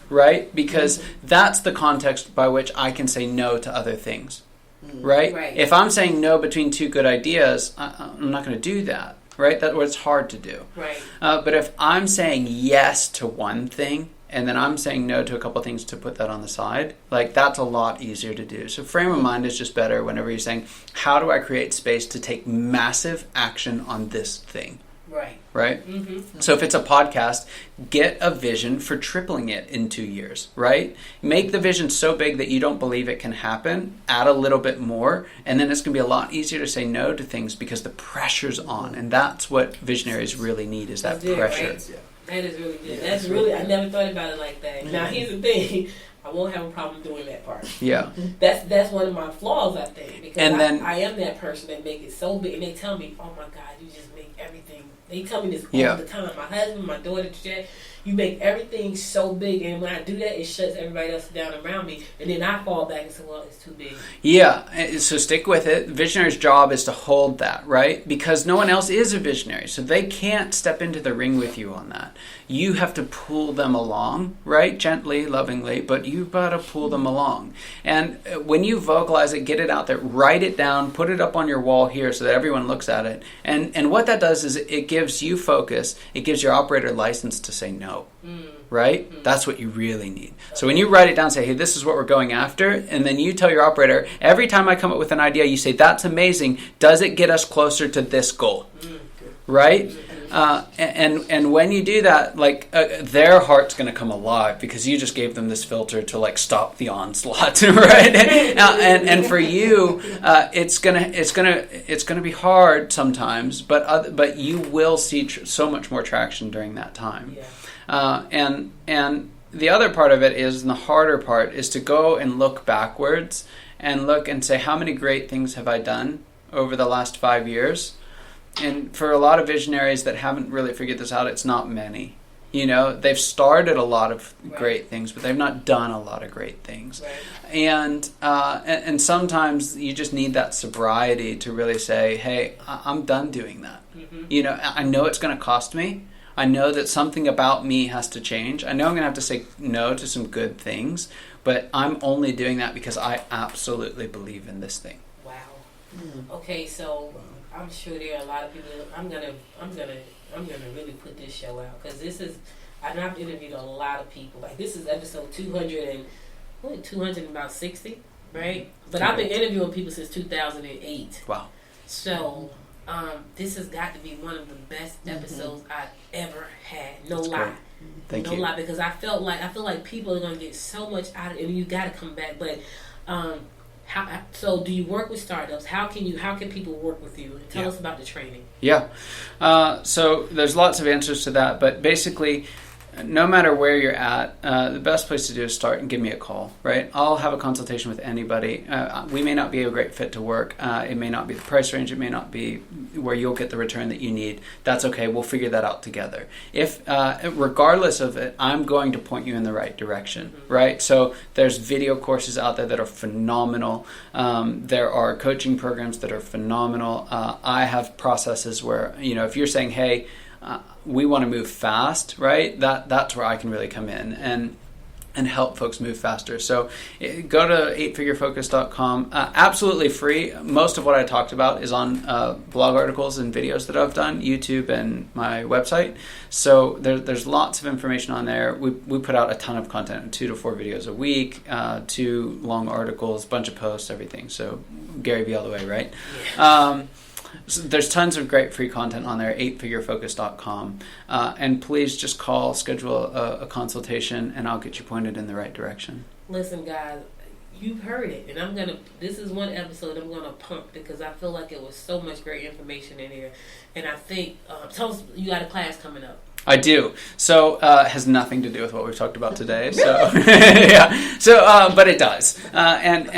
right? Because that's the context by which I can say no to other things, right? If I'm saying no between 2 good ideas, I'm not going to do that, right? That's what's hard to do. Right. But if I'm saying yes to one thing, and then I'm saying no to a couple things to put that on the side, like that's a lot easier to do. So frame of mind is just better whenever you're saying, how do I create space to take massive action on this thing? Right? So if it's a podcast, get a vision for tripling it in 2 years, right? Make the vision so big that you don't believe it can happen, add a little bit more, and then it's going to be a lot easier to say no to things because the pressure's on. And that's what visionaries really need, is that pressure. Right? That is really good. That's really, I never thought about it like that. Now, here's the thing. I won't have a problem doing that part. Yeah. That's one of my flaws, I think. Because I am that person that make it so big. And they tell me, oh, my God, you just make everything. They tell me this all the time. My husband, my daughter, you make everything so big. And when I do that, it shuts everybody else down around me. And then I fall back and say, well, it's too big. Yeah. So stick with it. Visionary's job is to hold that, right? Because no one else is a visionary. So they can't step into the ring with you on that. You have to pull them along, right? Gently, lovingly, but you've got to pull them along. And when you vocalize it, get it out there, write it down, put it up on your wall here so that everyone looks at it. And what that does is it gives you focus. It gives your operator license to say no, right? That's what you really need. So when you write it down, say, hey, this is what we're going after. And then you tell your operator, every time I come up with an idea, you say, that's amazing. Does it get us closer to this goal? Right? And when you do that, like their heart's going to come alive because you just gave them this filter to like stop the onslaught, right? And for you, it's gonna be hard sometimes, but you will see so much more traction during that time. And the other part of it is, and the harder part is to go and look backwards and look and say, how many great things have I done over the last 5 years? And for a lot of visionaries that haven't really figured this out, it's not many. You know, they've started a lot of great things, but they've not done a lot of great things. And sometimes you just need that sobriety to really say, hey, I'm done doing that. You know, I know it's going to cost me. I know that something about me has to change. I know I'm going to have to say no to some good things, but I'm only doing that because I absolutely believe in this thing. Wow. Okay, so I'm sure there are a lot of people. I'm gonna really put this show out because this is. I've interviewed a lot of people. Like this is episode 260, right? But I've been interviewing people since 2008. Wow. So this has got to be one of the best episodes I've ever had. No lie. Great. Thank you. No lie, because I feel like people are gonna get so much out of it, and you got to come back. But so do you work with startups? How can people work with you? And tell us about the training. Yeah. So there's lots of answers to that, but basically, no matter where you're at, the best place to do is start and give me a call, right? I'll have a consultation with anybody. We may not be a great fit to work. It may not be the price range. It may not be where you'll get the return that you need. That's okay. We'll figure that out together. If, regardless of it, I'm going to point you in the right direction, right? So there's video courses out there that are phenomenal. There are coaching programs that are phenomenal. I have processes where, if you're saying, hey, we want to move fast, right? That's where I can really come in and help folks move faster. So go to 8figurefocus.com. Absolutely free. Most of what I talked about is on blog articles and videos that I've done, YouTube and my website. So there's lots of information on there. We put out a ton of content, 2 to 4 videos a week, 2 long articles, bunch of posts, everything. So Gary Vee all the way, right? Yeah. So there's tons of great free content on there, 8figurefocus.com. And please just schedule a consultation, and I'll get you pointed in the right direction. Listen, guys, you've heard it. And this is one episode I'm going to pump because I feel like it was so much great information in here. And I think, tell us, you got a class coming up. I do. So it has nothing to do with what we've talked about today. So yeah. So but it does. And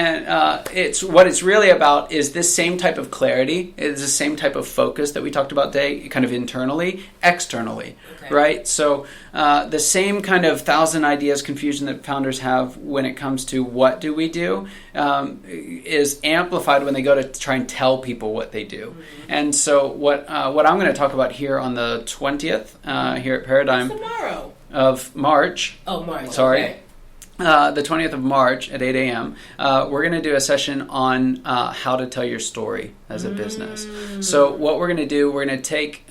it's what it's really about is this same type of clarity. It's the same type of focus that we talked about today, kind of internally, externally, right? So the same kind of 1,000 ideas confusion that founders have when it comes to what do we do is amplified when they go to try and tell people what they do. Mm-hmm. And so what I'm going to talk about here on the 20th here at Paradigm tomorrow of March. Oh, March. Sorry. Okay. The 20th of March at 8 a.m., we're going to do a session on how to tell your story as a business. So what we're going to do, we're going to take,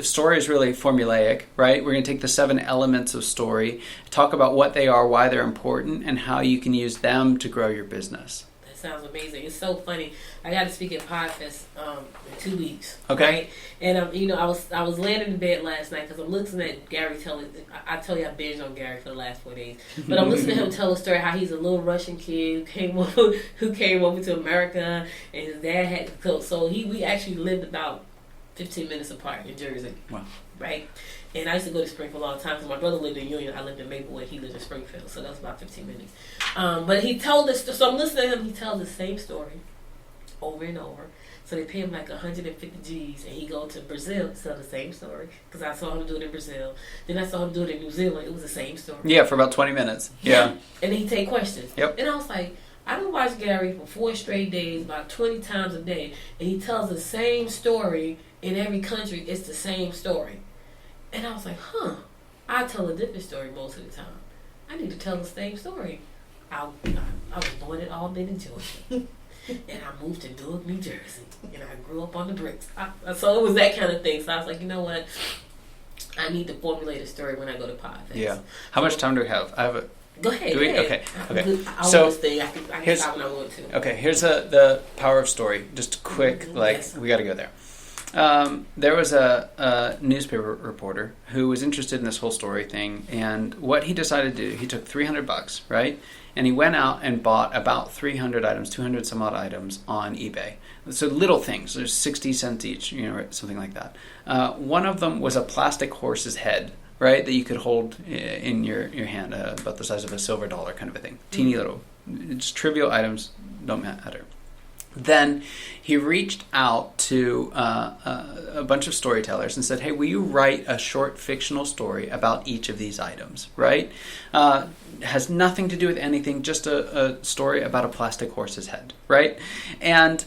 story is really formulaic, right? We're going to take the 7 elements of story, talk about what they are, why they're important, and how you can use them to grow your business. That sounds amazing. It's so funny. I got to speak at Podfest in 2 weeks. Okay. Right? And I was laying in bed last night because I'm listening at Gary telling. I tell you I binged on Gary for the last 4 days. But I'm listening to him tell a story how he's a little Russian kid who came over to America, and his dad had to cook. So we actually lived about 15 minutes apart in Jersey. Wow. Right. And I used to go to Springfield all the time because my brother lived in Union. I lived in Maplewood. He lived in Springfield. So that was about 15 minutes. But he told this. So I'm listening to him. He tells the same story over and over. So they pay him like 150 G's, and he go to Brazil to tell the same story because I saw him do it in Brazil. Then I saw him do it in New Zealand. It was the same story. Yeah, for about 20 minutes. Yeah. And he take questions. Yep. And I was like, I done watched Gary for 4 straight days, about 20 times a day, and he tells the same story in every country. It's the same story. And I was like, I tell a different story most of the time. I need to tell the same story. I was born in Albany, Georgia. And I moved to Newark, New Jersey. And I grew up on the bricks. So it was that kind of thing. So I was like, you know what? I need to formulate a story when I go to Podfest. Yeah. How much time do we have? I have a... Go ahead. Do we? Go ahead. Okay. So I can stop when I want to. Okay, here's the power of story. Just a quick, yes. We got to go there. There was a newspaper reporter who was interested in this whole story thing, and what he decided to do, he took $300, right? And he went out and bought about 300 items, 200 some odd items on eBay. So little things, there's 60 cents each, something like that. One of them was a plastic horse's head, right, that you could hold in your hand, about the size of a silver dollar kind of a thing. Teeny little, it's trivial items, don't matter. Then he reached out to a bunch of storytellers and said, hey, will you write a short fictional story about each of these items, right? Has nothing to do with anything, just a story about a plastic horse's head, right? And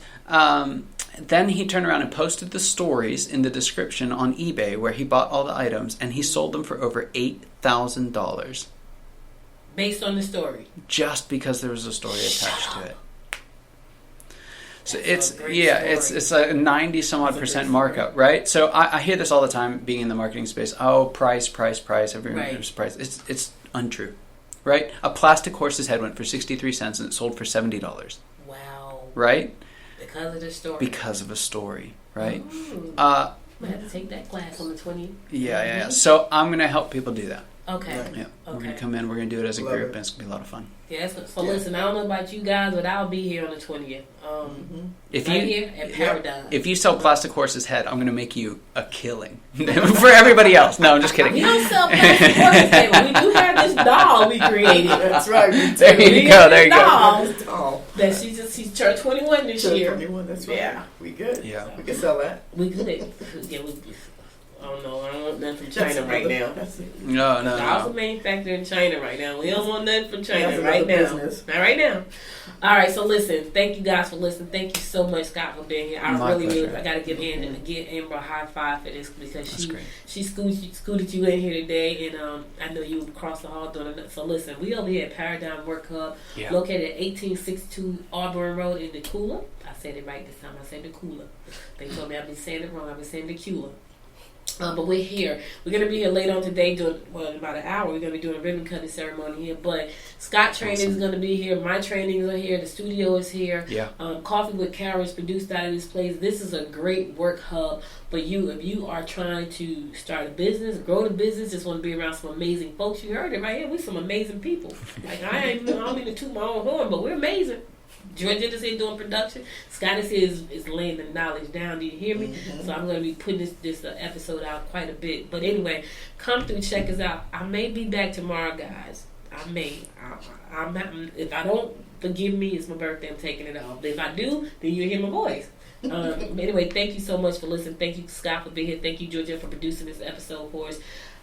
then he turned around and posted the stories in the description on eBay where he bought all the items, and he sold them for over $8,000. Based on the story? Just because there was a story attached to it. So it's a 90 some odd % markup, right? So I hear this all the time being in the marketing space. Oh, price. Everyone's price. It's untrue, right? A plastic horse's head went for 63 cents and it sold for $70. Wow. Right? Because of the story. Because of a story, right? I have to take that class on the 20th. Yeah. So I'm going to help people do that. Okay. Right. Yeah. Okay. We're going to come in. We're going to do it as a group, and it's going to be a lot of fun. Yeah. So listen, I don't know about you guys, but I'll be here on the 20th. Here at Paradigm. If you sell plastic horse's head, I'm going to make you a killing for everybody else. No, I'm just kidding. We don't sell plastic horse's head, but we do have this doll we created. That's right. There you go. Doll. That she's turned 21 this year. 21. That's right. Yeah. We good. Yeah. We can sell that. We good. Yeah. Oh no, I don't want nothing from China That's right another- now. That's it. No, no, It's also no. manufactured in China right now. We don't want nothing from China That's right now. another business. Not right now. All right, so listen. Thank you guys for listening. Thank you so much, Scott, for being here. I My really, pleasure. I got to give Amber a high five for this because That's great. she scooted you in here today, and I know you across the hall doing it. So listen, we over here at Paradigm Work Hub, Yeah. located at 1862 Auburn Road in Decula. I said it right this time. I said Decula. They told me I've been saying it wrong. I've been saying Decula. But we're here. We're going to be here later on today doing, in about an hour, we're going to be doing a ribbon cutting ceremony here. But Scott training is going to be here. My trainings are here. The studio is here. Yeah. Coffee with Carol is produced out of this place. This is a great work hub for you. If you are trying to start a business, grow the business, just want to be around some amazing folks. You heard it right here. We're some amazing people. Like I don't mean to toot my own horn, but we're amazing. Georgia is here doing production. Scott is here is laying the knowledge down. Do you hear me? Mm-hmm. So I'm going to be putting this episode out quite a bit. But anyway, come through, check us out. I may be back tomorrow, guys. I may. If I don't, forgive me. It's my birthday. I'm taking it off. But if I do, then you'll hear my voice. Anyway, thank you so much for listening. Thank you, Scott, for being here. Thank you, Georgia, for producing this episode for us.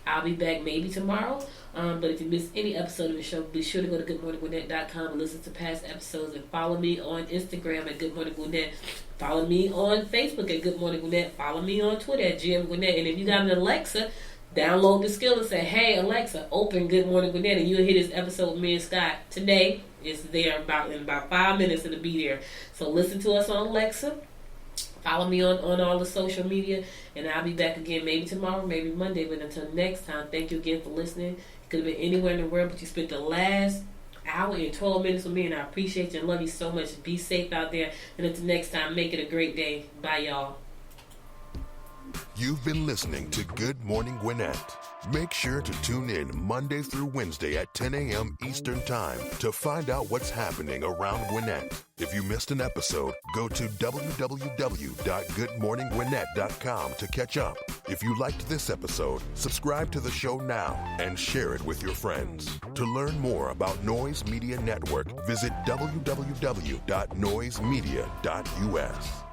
I'll be back maybe tomorrow. But if you missed any episode of the show, be sure to go to goodmorninggwinnett.com and listen to past episodes and follow me on Instagram at Good Morning Gwinnett. Follow me on Facebook at Good Morning Gwinnett. Follow me on Twitter at GM Gwinnett. And if you got an Alexa, download the skill and say, hey, Alexa, open Good Morning Gwinnett. And you'll hear this episode with me and Scott today. It's there in about 5 minutes. It'll be there. So listen to us on Alexa. Follow me on all the social media, and I'll be back again maybe tomorrow, maybe Monday. But until next time, thank you again for listening. You could have been anywhere in the world, but you spent the last hour and 12 minutes with me, and I appreciate you and love you so much. Be safe out there, and until next time, make it a great day. Bye, y'all. You've been listening to Good Morning Gwinnett. Make sure to tune in Monday through Wednesday at 10 a.m. Eastern Time to find out what's happening around Gwinnett. If you missed an episode, go to www.goodmorninggwinnett.com to catch up. If you liked this episode, subscribe to the show now and share it with your friends. To learn more about Noise Media Network, visit www.noisemedia.us.